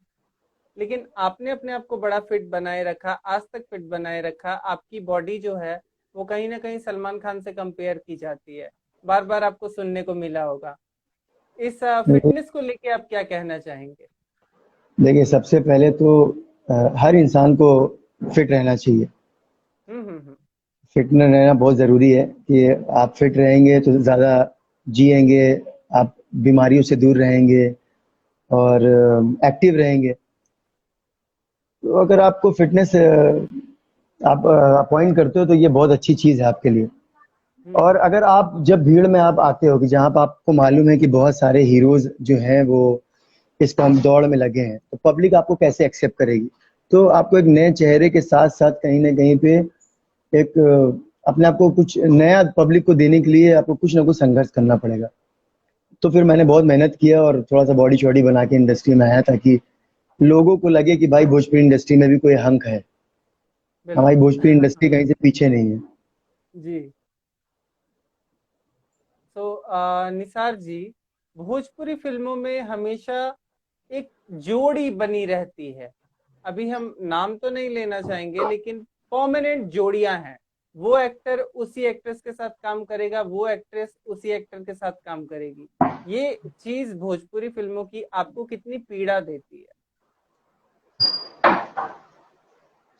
लेकिन आपने अपने आप को बड़ा फिट बनाए रखा, आज तक फिट बनाए रखा। आपकी बॉडी जो है वो कहीं ना कहीं सलमान खान से कंपेयर की जाती है, बार बार आपको सुनने को मिला होगा। इस फिटनेस को लेके आप क्या कहना चाहेंगे? देखिए, सबसे पहले तो हर इंसान को फिट रहना चाहिए। हम्म। फिट रहना बहुत ज़रूरी है कि आप फिट रहेंगे तो ज़्यादा जिएंगे, आप बीमारियों से दूर रहेंगे और एक्टिव रहेंगे। तो अगर आपको फिटनेस आप अपॉइंट करते हो तो ये बहुत अच्छी चीज़ है आपके लिए। और हम्म। अगर आप जब भीड़ में आप आते हो कि जहाँ पर आपको मालूम है कि बहुत सारे हीरोज जो हैं वो इस टाइम दौड़ में लगे हैं, तो पब्लिक आपको कैसे एक्सेप्ट करेगी? तो आपको एक नए चेहरे के साथ साथ कहीं ना कहीं पे एक अपने आप को कुछ नया पब्लिक को देने के लिए आपको कुछ ना कुछ संघर्ष करना पड़ेगा। तो फिर मैंने बहुत मेहनत किया और थोड़ा सा बॉडी शॉडी बना के इंडस्ट्री में आया, ताकि लोगों को लगे कि भाई भोजपुरी इंडस्ट्री में भी कोई हंक है, हमारी बिल्कुल। भोजपुरी इंडस्ट्री कहीं से पीछे नहीं है। जी। तो निसार जी, भोजपुरी फिल्मों में हमेशा एक जोड़ी बनी रहती है। अभी हम नाम तो नहीं लेना चाहेंगे, लेकिन परमानेंट जोड़ियां हैं। वो एक्टर उसी एक्ट्रेस के साथ काम करेगा, वो एक्ट्रेस उसी एक्टर के साथ काम करेगी। ये चीज भोजपुरी फिल्मों की आपको कितनी पीड़ा देती है?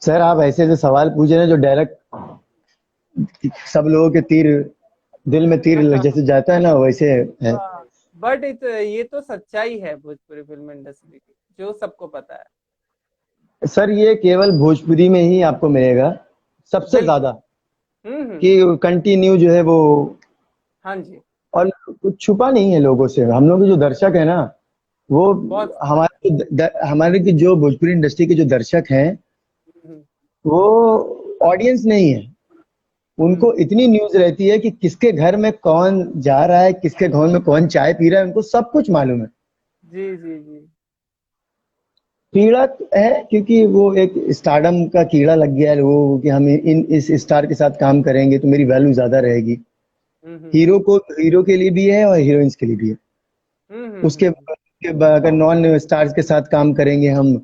सर, आप ऐसे ऐसे सवाल पूछे ना जो डायरेक्ट सब लोगों के तीर दिल में तीर जैसे जाता है ना, वैसे है। बट ये तो सच्चाई है भोजपुरी फिल्म इंडस्ट्री की, जो सबको पता है। सर, ये केवल भोजपुरी में ही आपको मिलेगा सबसे बिल्कुल। ज्यादा, हम्म। कि कंटिन्यू जो है वो, हाँ जी। और कुछ छुपा नहीं है लोगों से। हम लोग के जो दर्शक है ना, वो बहुत सारे। हमारे की जो भोजपुरी इंडस्ट्री के जो दर्शक हैं, हम्म। वो ऑडियंस नहीं है। उनको हम्म। इतनी न्यूज रहती है कि किसके घर में कौन जा रहा है, किसके घर में कौन चाय पी रहा है, उनको सब कुछ मालूम है। जी जी जी। कीड़ा है क्योंकि वो एक स्टारडम का कीड़ा लग गया है लोगों को कि हम इन इस स्टार के साथ काम करेंगे तो मेरी वैल्यू ज्यादा रहेगी। हम्म। हीरो के लिए भी है और हीरोइंस के लिए भी है। हम्म। अगर नॉन स्टार्स के साथ काम करेंगे हम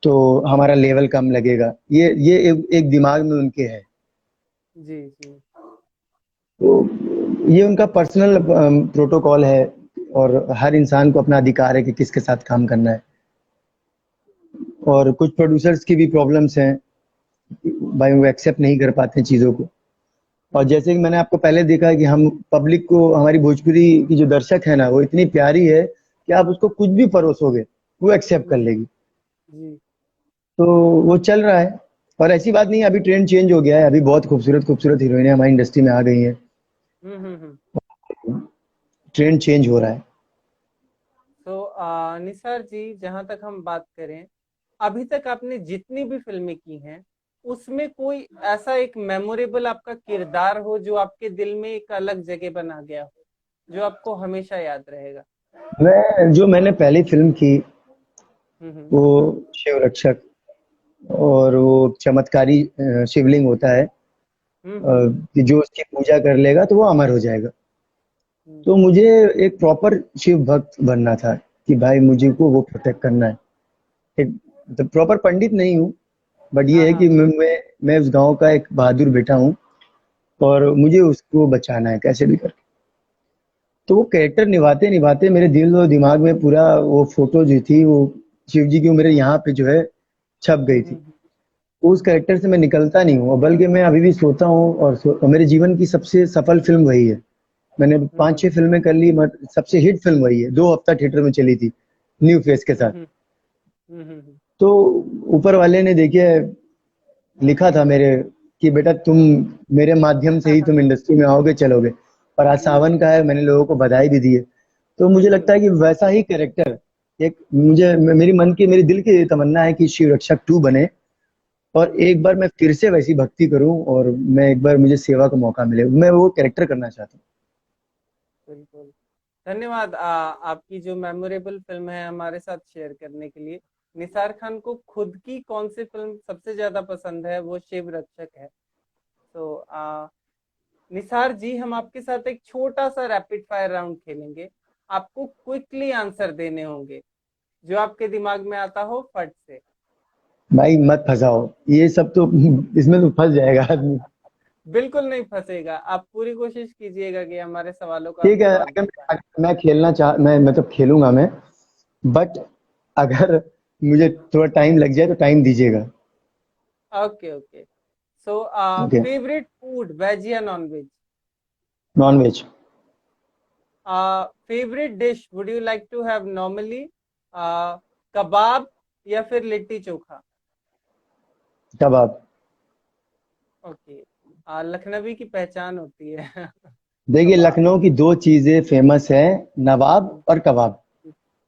तो हमारा लेवल कम लगेगा, ये एक दिमाग में उनके है। जी जी। तो ये उनका पर्सनल प्रोटोकॉल है, और हर इंसान को अपना अधिकार है कि किसके साथ काम करना है। और कुछ प्रोड्यूसर्स की भी प्रॉब्लम्स हैं, भाई वो एक्सेप्ट नहीं कर पाते हैं चीज़ों को। और जैसे कि मैंने आपको पहले देखा है कि हम पब्लिक को, हमारी भोजपुरी की जो दर्शक है ना, वो इतनी प्यारी है कि आप उसको कुछ भी परोसोगे वो एक्सेप्ट कर जी लेगी। जी। तो वो चल रहा है। और ऐसी बात नहीं है, अभी ट्रेंड चेंज हो गया है, अभी बहुत खूबसूरत खूबसूरत हीरोइनें हमारी इंडस्ट्री में आ गई हैं। हम्म। ट्रेंड चेंज हो रहा है। तो निसार जी, जहां तक हम बात करें, अभी तक आपने जितनी भी फिल्में की हैं उसमें कोई ऐसा एक मेमोरेबल आपका किरदार हो जो आपके दिल में एक अलग जगह बना गया हो, जो आपको हमेशा याद रहेगा? मैंने पहली फिल्म की हम्म। वो शिव रक्षक, और वो चमत्कारी शिवलिंग होता है, हम्म। कि जो उसकी पूजा कर लेगा तो वो अमर हो जाएगा। हम्म। तो मुझे एक प्रॉपर शिव भक्त बनना था कि भाई मुझे को वो प्रोटेक्ट करना है। एक तो प्रॉपर पंडित नहीं हूँ, बट ये है कि मैं उस गांव का एक बहादुर बेटा हूँ और मुझे उसको बचाना है कैसे भी करके। तो वो कैरेक्टर निभाते निभाते मेरे दिल और दिमाग में पूरा वो फोटो जो थी वो शिव जी की वो मेरे यहाँ पे जो है छप गई थी। उस कैरेक्टर से मैं निकलता नहीं हूँ, और बल्कि मैं अभी भी सोता हूँ और मेरे जीवन की सबसे सफल फिल्म वही है। मैंने 5-6 फिल्में कर ली, बट सबसे हिट फिल्म वही है, 2 हफ्ता थिएटर में चली थी, न्यू फेस के साथ। तो ऊपर वाले ने देखिए लिखा था मेरे कि बेटा तुम मेरे माध्यम से ही तुम इंडस्ट्री में आओगे चलोगे, और आज सावन का है, मैंने लोगों को बधाई भी दी है। तो मुझे लगता है कि वैसा ही कैरेक्टर एक मेरी मन की मेरी दिल की तमन्ना है कि शिव रक्षक 2 बने, और एक बार मैं फिर से वैसी भक्ति करूं, और मैं एक बार मुझे सेवा का मौका मिले, मैं वो कैरेक्टर करना चाहता हूँ। बिल्कुल। धन्यवाद आपकी जो मेमोरेबल फिल्म है हमारे साथ शेयर करने के लिए। निसार खान को खुद की कौन सी फिल्म सबसे ज्यादा पसंद है, वो शिव रक्षक है। तो निसार जी, हम आपके साथ एक छोटा सा रैपिड फायर राउंड खेलेंगे। आपको क्विकली आंसर देने होंगे, जो आपके दिमाग में आता हो फट से। भाई मत फंसाओ, ये सब तो इसमें तो फंस जाएगा आदमी। बिल्कुल नहीं फंसेगा, आप पूरी कोशिश कीजिएगा कि हमारे सवालों का आप ठीक है, जवाब दे पाए। अगर मैं खेलना चाह मैं मतलब खेलूंगा मैं, बट अगर मुझे थोड़ा टाइम लग जाए तो टाइम दीजिएगा। Okay okay. So okay. Favourite food, veg या non veg? Non veg. Favourite dish would you like to have normally, kebab या फिर लिट्टी चोखा? कबाब। ओके। लखनवी की पहचान होती है देखिए कबाब। लखनऊ की 2 चीजें फेमस है, नवाब और कबाब।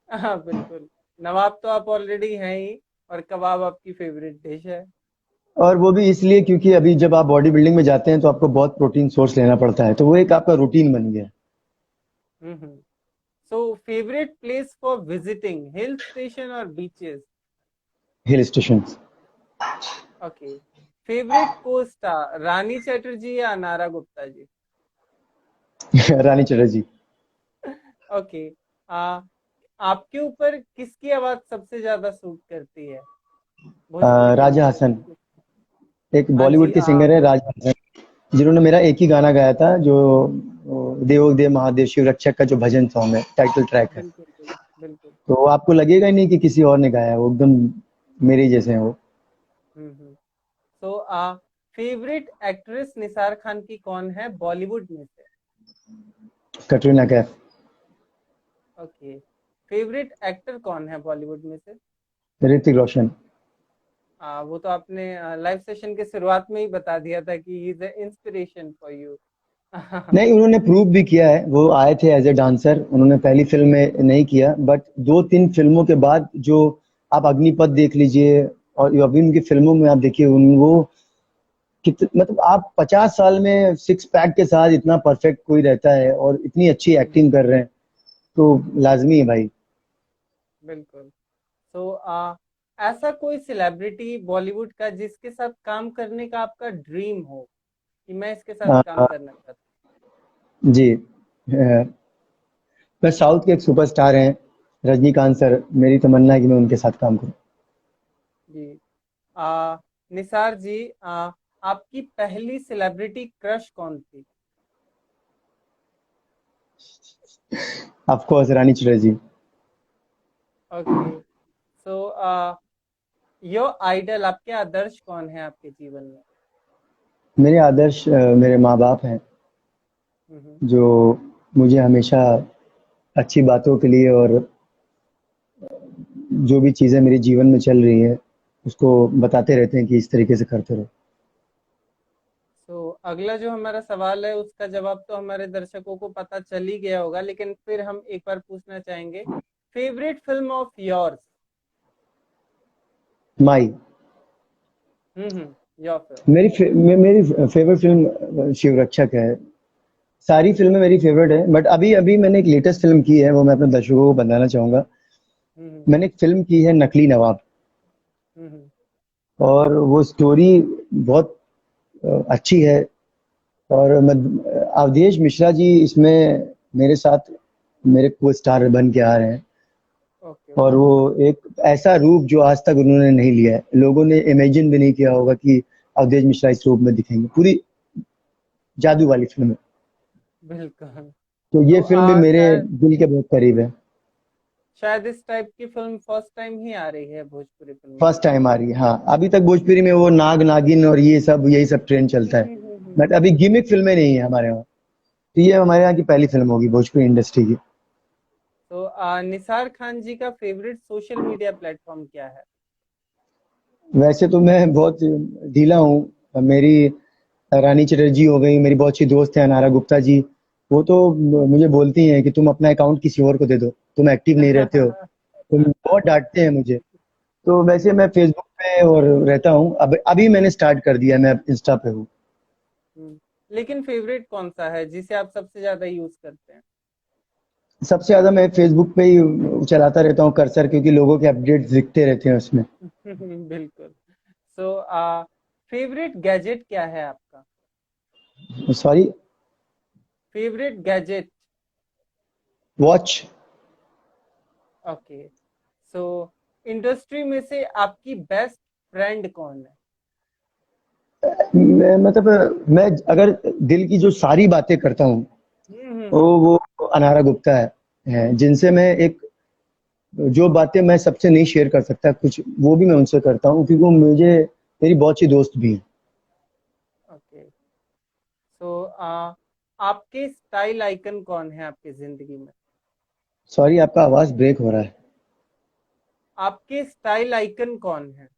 हाँ बिल्कुल। नवाब तो आप ऑलरेडी हैं ही, और कबाब आपकी फेवरेट डिश है। और वो भी इसलिए क्योंकि अभी जब आप बॉडी बिल्डिंग में जाते हैं तो आपको बहुत प्रोटीन सोर्स लेना पड़ता है, तो वो एक आपका रूटीन बन गया। Hmm. So favourite place for visiting, hill station और beaches? Hill station. Okay. Favourite co star, Rani Chatterjee या नारा गुप्ता जी? रानी चटर्जी। ओके। आ, आपके ऊपर किसकी आवाज सबसे ज्यादा सूट करती है भोजपुरी राजा इंडस्ट्री हसन, में? एक हाँ जी। बॉलीवुड के सिंगर है राजा हसन, जिन्होंने मेरा एक ही गाना गाया था, जो देवो देव महादेव शिव रक्षक का जो भजन सॉन्ग है, टाइटल ट्रैक है। बिल्कुल बिल्कुल बिल्कुल। तो आपको लगेगा ही नहीं कि किसी और ने गाया है, वो एकदम मेरे ही जैसे हैं वो। Hmm. So favourite actress Nisar Khan की कौन है बॉलीवुड में से? Katrina Kaif. Okay. Favourite actor कौन है बॉलीवुड में से? ऋतिक रोशन। वो तो आपने लाइव सेशन के शुरुआत में ही बता दिया था कि he is inspiration for you नहीं, उन्होंने प्रूव भी किया है, वो आए थे एज ए डांसर, उन्होंने पहली फिल्म में नहीं किया, बट 2-3 फिल्मों के बाद जो आप अग्निपथ देख लीजिए, और अभी उनकी फिल्मों में आप देखिए उन वो मतलब आप 50 साल में 6 पैक के साथ इतना परफेक्ट कोई रहता है और इतनी अच्छी एक्टिंग कर रहे हैं, तो लाजमी है भाई। बिल्कुल। सो ऐसा कोई सेलिब्रिटी बॉलीवुड का जिसके साथ काम करने का आपका ड्रीम हो, कि मैं इसके साथ काम आ, करना चाहता जी, मैं साउथ के एक सुपरस्टार हैं, रजनीकांत सर, मेरी तमन्ना है कि मैं उनके साथ काम करूं। हूँ जी। निसार जी, आपकी पहली सेलिब्रिटी क्रश कौन थी? Of course Rani Chatterjee. Okay. So your idol, आपके आदर्श कौन है आपके जीवन में? मेरे आदर्श मेरे माँ बाप हैं, हम्म। जो मुझे हमेशा अच्छी बातों के लिए, और जो भी चीज़ें मेरे जीवन में चल रही है उसको बताते रहते हैं कि इस तरीके से करते रहो। तो अगला जो हमारा सवाल है उसका जवाब तो हमारे दर्शकों को पता चल ही गया होगा, लेकिन फिर हम एक बार पूछना चाहेंगे, favourite film of yours? My. Your film. मेरी फेवरेट फिल्म शिव रक्षक है। सारी फिल्में मेरी फेवरेट है, बट अभी अभी मैंने एक लेटेस्ट फिल्म की है, वो मैं अपने दर्शकों को बताना चाहूंगा। हम्म मैंने एक फिल्म की है नकली नवाब, हम्म और वो स्टोरी बहुत अच्छी है, और मैं अवधेश मिश्रा जी इसमें मेरे साथ मेरे को स्टार बन के आ रहे हैं। ओके और वो एक ऐसा रूप जो आज तक उन्होंने नहीं लिया है, लोगों ने इमेजिन भी नहीं किया होगा कि अवधेश मिश्रा इस रूप में दिखेंगे। पूरी जादू वाली फिल्म है। बिल्कुल। तो तो ये फिल्म भी मेरे शायद दिल के बहुत करीब है। शायद इस टाइप की फिल्म फर्स्ट टाइम ही आ रही है भोजपुरी फिल्मों फर्स्ट में। टाइम आ रही है, हाँ। अभी तक भोजपुरी में वो नाग नागिन और ये सब यही सब ट्रेंड चलता है, बट अभी हम्म। गिमिक फिल्में नहीं है हमारे यहाँ। तो ये हमारे यहाँ की पहली फिल्म होगी भोजपुरी इंडस्ट्री की। तो निसार खान जी का फेवरेट सोशल मीडिया प्लेटफॉर्म क्या है? वैसे तो मैं बहुत ढीला हूँ। मेरी रानी चटर्जी हो गई, मेरी बहुत अच्छी दोस्त है अनारा गुप्ता जी। वो तो मुझे बोलती हैं कि तुम अपना अकाउंट किसी और को दे दो, तुम एक्टिव नहीं रहते हो। तुम बहुत डांटते हैं मुझे। तो वैसे मैं फेसबुक पे और रहता हूँ। अब अभी मैंने स्टार्ट कर दिया, मैं इंस्टा पे हूँ। हम्म, लेकिन फेवरेट कौन सा है जिसे आप सबसे ज्यादा यूज करते हैं? सबसे ज्यादा मैं फेसबुक पे ही चलाता रहता हूँ कर्सर, क्योंकि लोगों के अपडेट्स दिखते रहते हैं उसमें। बिल्कुल। सो फेवरेट गैजेट क्या है आपका? Sorry. Favourite gadget. Watch. Okay. So industry में से आपकी बेस्ट फ्रेंड कौन है? मैं मतलब मैं अगर दिल की जो सारी बातें करता हूँ, वो अनारा गुप्ता है जिनसे मैं एक जो बातें मैं सबसे नहीं शेयर कर सकता कुछ, वो भी मैं उनसे करता हूँ, क्योंकि वो मुझे मेरी बहुत सी दोस्त भी है। ओके। सो आपके स्टाइल आइकन कौन है आपकी जिंदगी में? सॉरी, आपका आवाज ब्रेक हो रहा है। आपके स्टाइल आइकन कौन है?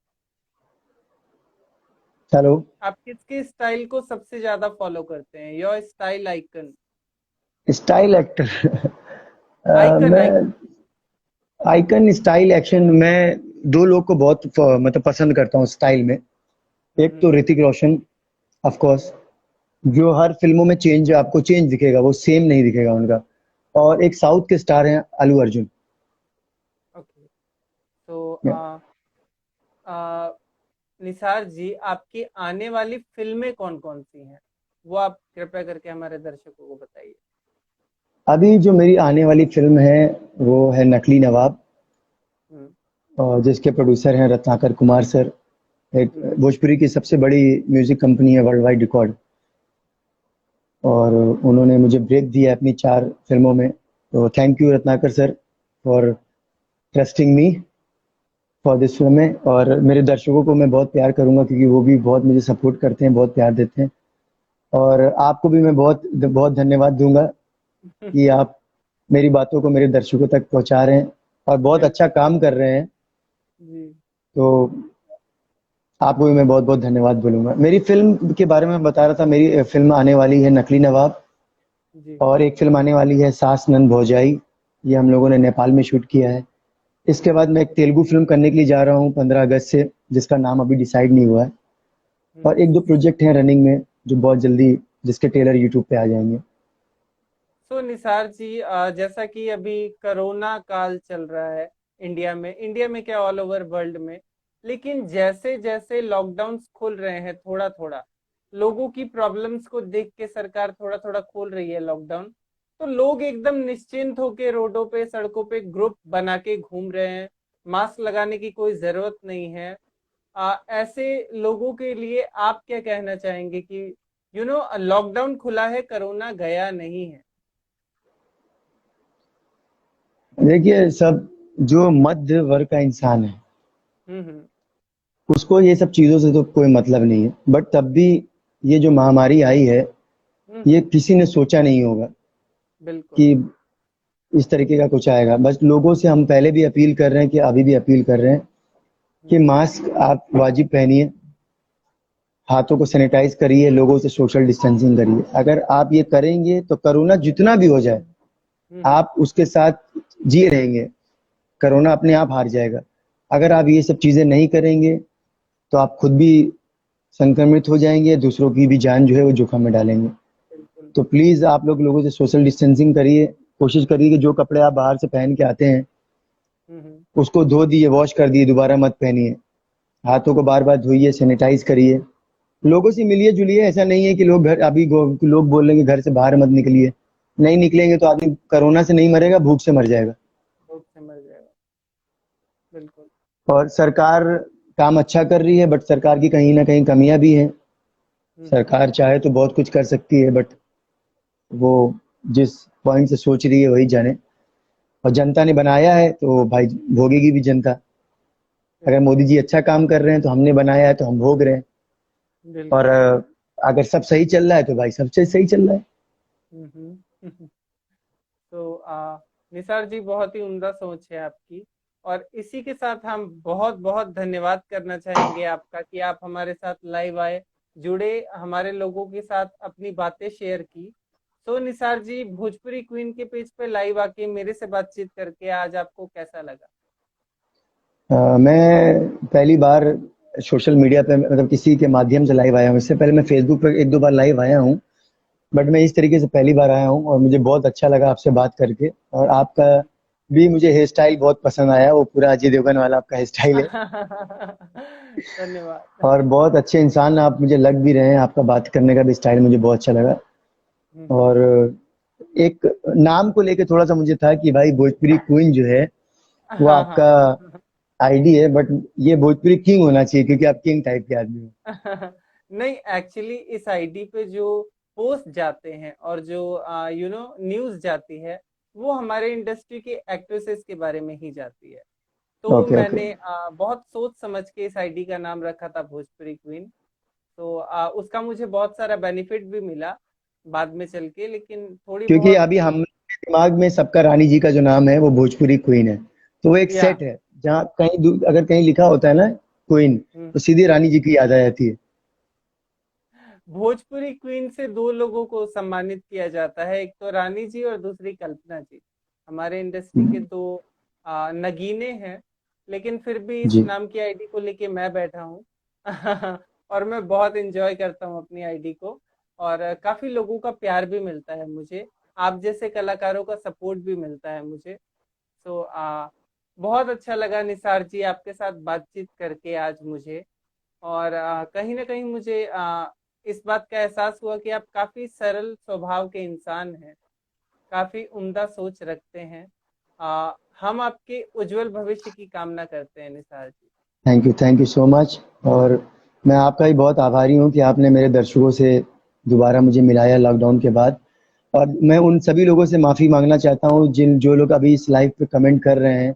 हेलो। आप किसके स्टाइल को सबसे ज्यादा फॉलो करते हैं? Your style icon. Style actor. Icon मैं आइकन। आइकन स्टाइल एक्शन, मैं दो लोग को बहुत मतलब पसंद करता हूँ स्टाइल में। एक तो हम्म। ऋतिक रोशन, ऑफ कोर्स, जो हर फिल्मों में चेंज, आपको चेंज दिखेगा, वो सेम नहीं दिखेगा उनका। और एक साउथ के स्टार हैं अल्लू अर्जुन। ओके। तो आ, निसार जी, आपकी आने वाली फिल्में कौन कौन सी हैं? वो आप कृपया करके हमारे दर्शकों को बताइए। अभी जो मेरी आने वाली फिल्म है वो है नकली नवाब, हम्म। और जिसके प्रोड्यूसर हैं रत्नाकर कुमार सर। एक हम्म। भोजपुरी की सबसे बड़ी म्यूजिक कंपनी है, वर्ल्ड वाइड रिकॉर्ड। और उन्होंने मुझे ब्रेक दिया अपनी 4 फिल्मों में। तो thank you Ratnakar sir for trusting me for this film में। और मेरे दर्शकों को मैं बहुत प्यार करूंगा, क्योंकि वो भी बहुत मुझे सपोर्ट करते हैं, बहुत प्यार देते हैं। और आपको भी मैं बहुत बहुत धन्यवाद दूंगा कि आप मेरी बातों को मेरे दर्शकों तक पहुंचा रहे हैं और बहुत अच्छा बिल्कुल। काम कर रहे हैं। जी। तो आपको भी मैं बहुत बहुत धन्यवाद बोलूंगा। मेरी फिल्म के बारे में बता रहा था, मेरी फिल्म आने वाली है नकली नवाब, जी। और एक फिल्म आने वाली है सास नंद भौजाई। ये हम लोगों ने नेपाल में शूट किया है। इसके बाद मैं एक तेलुगु फिल्म करने के लिए जा रहा हूँ 15 अगस्त से, जिसका नाम अभी डिसाइड नहीं हुआ है। और एक दो प्रोजेक्ट हैं रनिंग में, जो बहुत जल्दी, जिसके ट्रेलर यूट्यूब पे आ जाएंगे। सो निसार जी, जैसा कि अभी कोरोना काल चल रहा है इंडिया में क्या ऑल ओवर वर्ल्ड में, लेकिन जैसे जैसे लॉकडाउन्स खुल रहे हैं थोड़ा थोड़ा, लोगों की प्रॉब्लम्स को देख के सरकार थोड़ा थोड़ा खोल रही है लॉकडाउन, तो लोग एकदम निश्चिंत होके रोडों पे सड़कों पे ग्रुप बना के घूम रहे हैं। मास्क लगाने की कोई जरूरत नहीं है। ऐसे लोगों के लिए आप क्या कहना चाहेंगे कि लॉकडाउन खुला है, कोरोना गया नहीं है? देखिए, सब जो मध्य वर्ग का इंसान है, हम्म। उसको ये सब चीज़ों से तो कोई मतलब नहीं है। बट तब भी ये जो महामारी आई है, ये हम्म। किसी ने सोचा नहीं होगा बिल्कुल। कि इस तरीके का कुछ आएगा। बस लोगों से हम पहले भी अपील कर रहे हैं, कि अभी भी अपील कर रहे हैं कि हम्म। मास्क आप वाजिब पहनिए, हाथों को सैनिटाइज करिए, लोगों से सोशल डिस्टेंसिंग करिए। अगर आप ये करेंगे तो कोरोना जितना भी हो जाए, हम्म। आप उसके साथ जी रहेंगे। कोरोना अपने आप हार जाएगा। अगर आप ये सब चीज़ें नहीं करेंगे, तो आप खुद भी संक्रमित हो जाएंगे, दूसरों की भी जान जो है वो जोखिम में डालेंगे। बिल्कुल तो बिल्कुल। प्लीज़ आप लोगों से सोशल डिस्टेंसिंग करिए। कोशिश करिए कि जो कपड़े आप बाहर से पहन के आते हैं, हम्म। उसको धो दिए, वॉश कर दिए, दोबारा मत पहनिए। हाथों को बार बार धोइए, सैनिटाइज करिए, लोगों से मिलिए जुलिए। ऐसा नहीं है कि लोग घर अभी लोग बोल रहे हैं कि घर से बाहर मत निकलिए। नहीं निकलेंगे तो आदमी कोरोना से नहीं मरेगा, भूख से मर जाएगा। भूख से मर जाएगा। बिल्कुल। और सरकार काम अच्छा कर रही है, बट सरकार की कहीं ना कहीं कमियां भी हैं। हम्म। सरकार चाहे तो बहुत कुछ कर सकती है, बट वो जिस पॉइंट से सोच रही है वही जाने। और जनता ने बनाया है तो भाई भोगेगी भी जनता। अगर बिल्कुल। मोदी जी अच्छा काम कर रहे हैं तो हमने बनाया है तो हम भोग रहे हैं। और बिल्कुल। अगर सब सही चल रहा है तो भाई सबसे सही चल रहा है। हम्म। तो निसार जी, बहुत ही उम्दा सोच है आपकी। और इसी के साथ हम बहुत बहुत धन्यवाद करना चाहेंगे आपका कि आप हमारे साथ लाइव आए, जुड़े, हमारे लोगों के साथ अपनी बातें शेयर की। तो निसार जी, भोजपुरी क्वीन के पेज पे लाइव आके मेरे से बातचीत करके आज आपको कैसा लगा? मैं पहली बार सोशल मीडिया पे मतलब किसी के माध्यम से लाइव आया हूँ। इससे पहले मैं फेसबुक पे एक दो बार लाइव आया हूँ, बट मैं इस तरीके से पहली बार आया हूँ और मुझे बहुत अच्छा लगा आपसे बात करके। और आपका भी मुझे हेयर स्टाइल बहुत पसंद आया, वो पूरा अजय देवगन वाला आपका हेयर स्टाइल है। धन्यवाद। और बहुत अच्छे इंसान आप मुझे लग भी रहे हैं, आपका बात करने का भी स्टाइल मुझे बहुत अच्छा लगा। और एक नाम को लेके थोड़ा सा मुझे था कि भाई भोजपुरी क्वीन जो है वो हाँ आपका हाँ। आईडी है, बट ये भोजपुरी किंग होना चाहिए क्योंकि आप किंग टाइप के आदमी हो। नहीं, एक्चुअली इस आईडी पे जो पोस्ट जाते हैं और जो न्यूज जाती है, वो हमारे इंडस्ट्री के एक्ट्रेसेस के बारे में ही जाती है। तो ओके ओके। मैंने बहुत सोच समझ के इस आईडी का नाम रखा था भोजपुरी क्वीन। तो उसका मुझे बहुत सारा बेनिफिट भी मिला बाद में चल के, लेकिन थोड़ी क्योंकि बहुत अभी हम दिमाग में सबका रानी जी का जो नाम है वो भोजपुरी क्वीन है, तो वो एक या सेट है। जहाँ कहीं अगर कहीं लिखा होता है ना क्वीन, हम्म, तो सीधे रानी जी की याद आ जाती है। भोजपुरी क्वीन से दो लोगों को सम्मानित किया जाता है, एक तो रानी जी और दूसरी कल्पना जी। हमारे इंडस्ट्री के हम्म, दो नगीने हैं। लेकिन फिर भी इस जी। नाम की आईडी को लेके मैं बैठा हूँ। और मैं बहुत इंजॉय करता हूँ अपनी आईडी को। और काफी लोगों का प्यार भी मिलता है मुझे, आप जैसे कलाकारों का सपोर्ट भी मिलता है मुझे। तो बहुत अच्छा लगा निसार जी आपके साथ बातचीत करके आज मुझे। और कहीं ना कहीं मुझे इस बात का एहसास हुआ कि आप काफी सरल स्वभाव के इंसान हैं, काफी उम्दा सोच रखते हैं। हम आपके उज्जवल भविष्य की कामना करते हैं Nisar ji. Thank you so much. और मैं आपका ही बहुत आभारी हूँ कि आपने मेरे दर्शकों से दोबारा मुझे मिलाया लॉकडाउन के बाद। और मैं उन सभी लोगों से माफ़ी मांगना चाहता हूँ जिन जो लोग अभी इस लाइव पे कमेंट कर रहे हैं,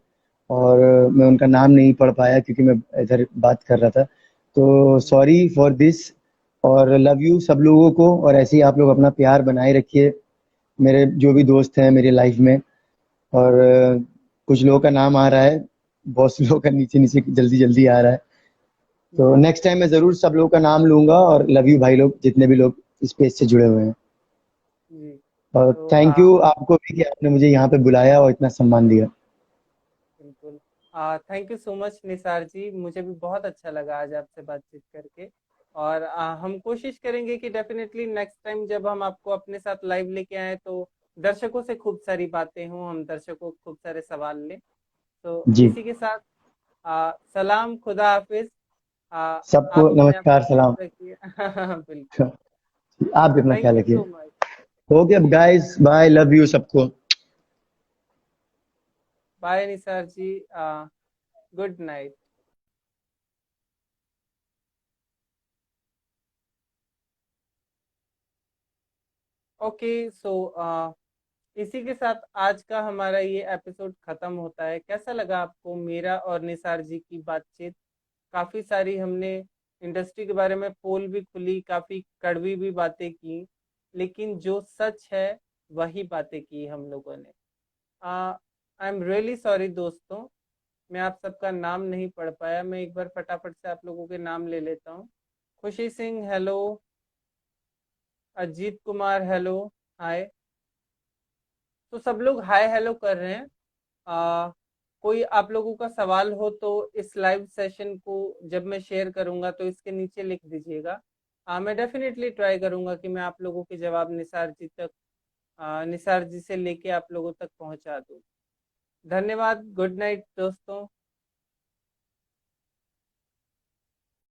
और मैं उनका नाम नहीं पढ़ पाया क्योंकि मैं इधर बात कर रहा था। तो सॉरी फॉर दिस। और लव यू सब लोगों को, और ऐसे ही आप लोग अपना प्यार बनाए रखिए मेरे जो भी दोस्त हैं मेरी लाइफ में। और कुछ लोगों का नाम आ रहा है, बहुत से लोगों का नीचे नीचे जल्दी जल्दी आ रहा है। तो जी नेक्स्ट टाइम मैं ज़रूर सब लोगों का नाम लूंगा। और लव यू भाई लोग जितने भी लोग इस पेज से जुड़े हुए हैं। जी। और तो थैंक यू आपको भी कि आपने मुझे यहाँ पे बुलाया और इतना सम्मान दिया। बिल्कुल। Thank you so much Nisar ji, मुझे भी बहुत अच्छा लगा आज आपसे बातचीत करके। और हम कोशिश करेंगे कि डेफिनेटली नेक्स्ट टाइम जब हम आपको अपने साथ लाइव लेके आए तो दर्शकों से खूब सारी बातें हों, हम दर्शकों को खूब सारे सवाल लें। तो जी। इसी के साथ सलाम, खुदा हाफिज। सबको आप अपने आप नमस्कार का सलाम। ख्याल रखिए। बिल्कुल। आप भी अपना थैंक ख्याल यू रखिए। सो मच। ओके अब जी, गाइस, बाय, लव यू सबको। Bye Nisar ji. Good night. Okay, so इसी के साथ आज का हमारा ये एपिसोड खत्म होता है। कैसा लगा आपको मेरा और निसार जी की बातचीत? काफी सारी हमने इंडस्ट्री के बारे में पोल भी खुली, काफी कड़वी भी बातें की, लेकिन जो सच है वही बातें की हम लोगों ने। आई एम रियली सॉरी दोस्तों, मैं आप सबका नाम नहीं पढ़ पाया। मैं एक बार फटाफट से आप लोगों के नाम ले लेता हूँ। खुशी सिंह हेलो, अजीत कुमार हेलो, हाय। तो सब लोग हाय हेलो कर रहे हैं। आ, कोई आप लोगों का सवाल हो तो इस लाइव सेशन को जब मैं शेयर करूंगा तो इसके नीचे लिख दीजिएगा। मैं डेफिनेटली ट्राई करूंगा कि मैं आप लोगों के जवाब निसार जी तक, निसार जी से लेके आप लोगों तक पहुंचा दूं। धन्यवाद, गुड नाइट दोस्तों।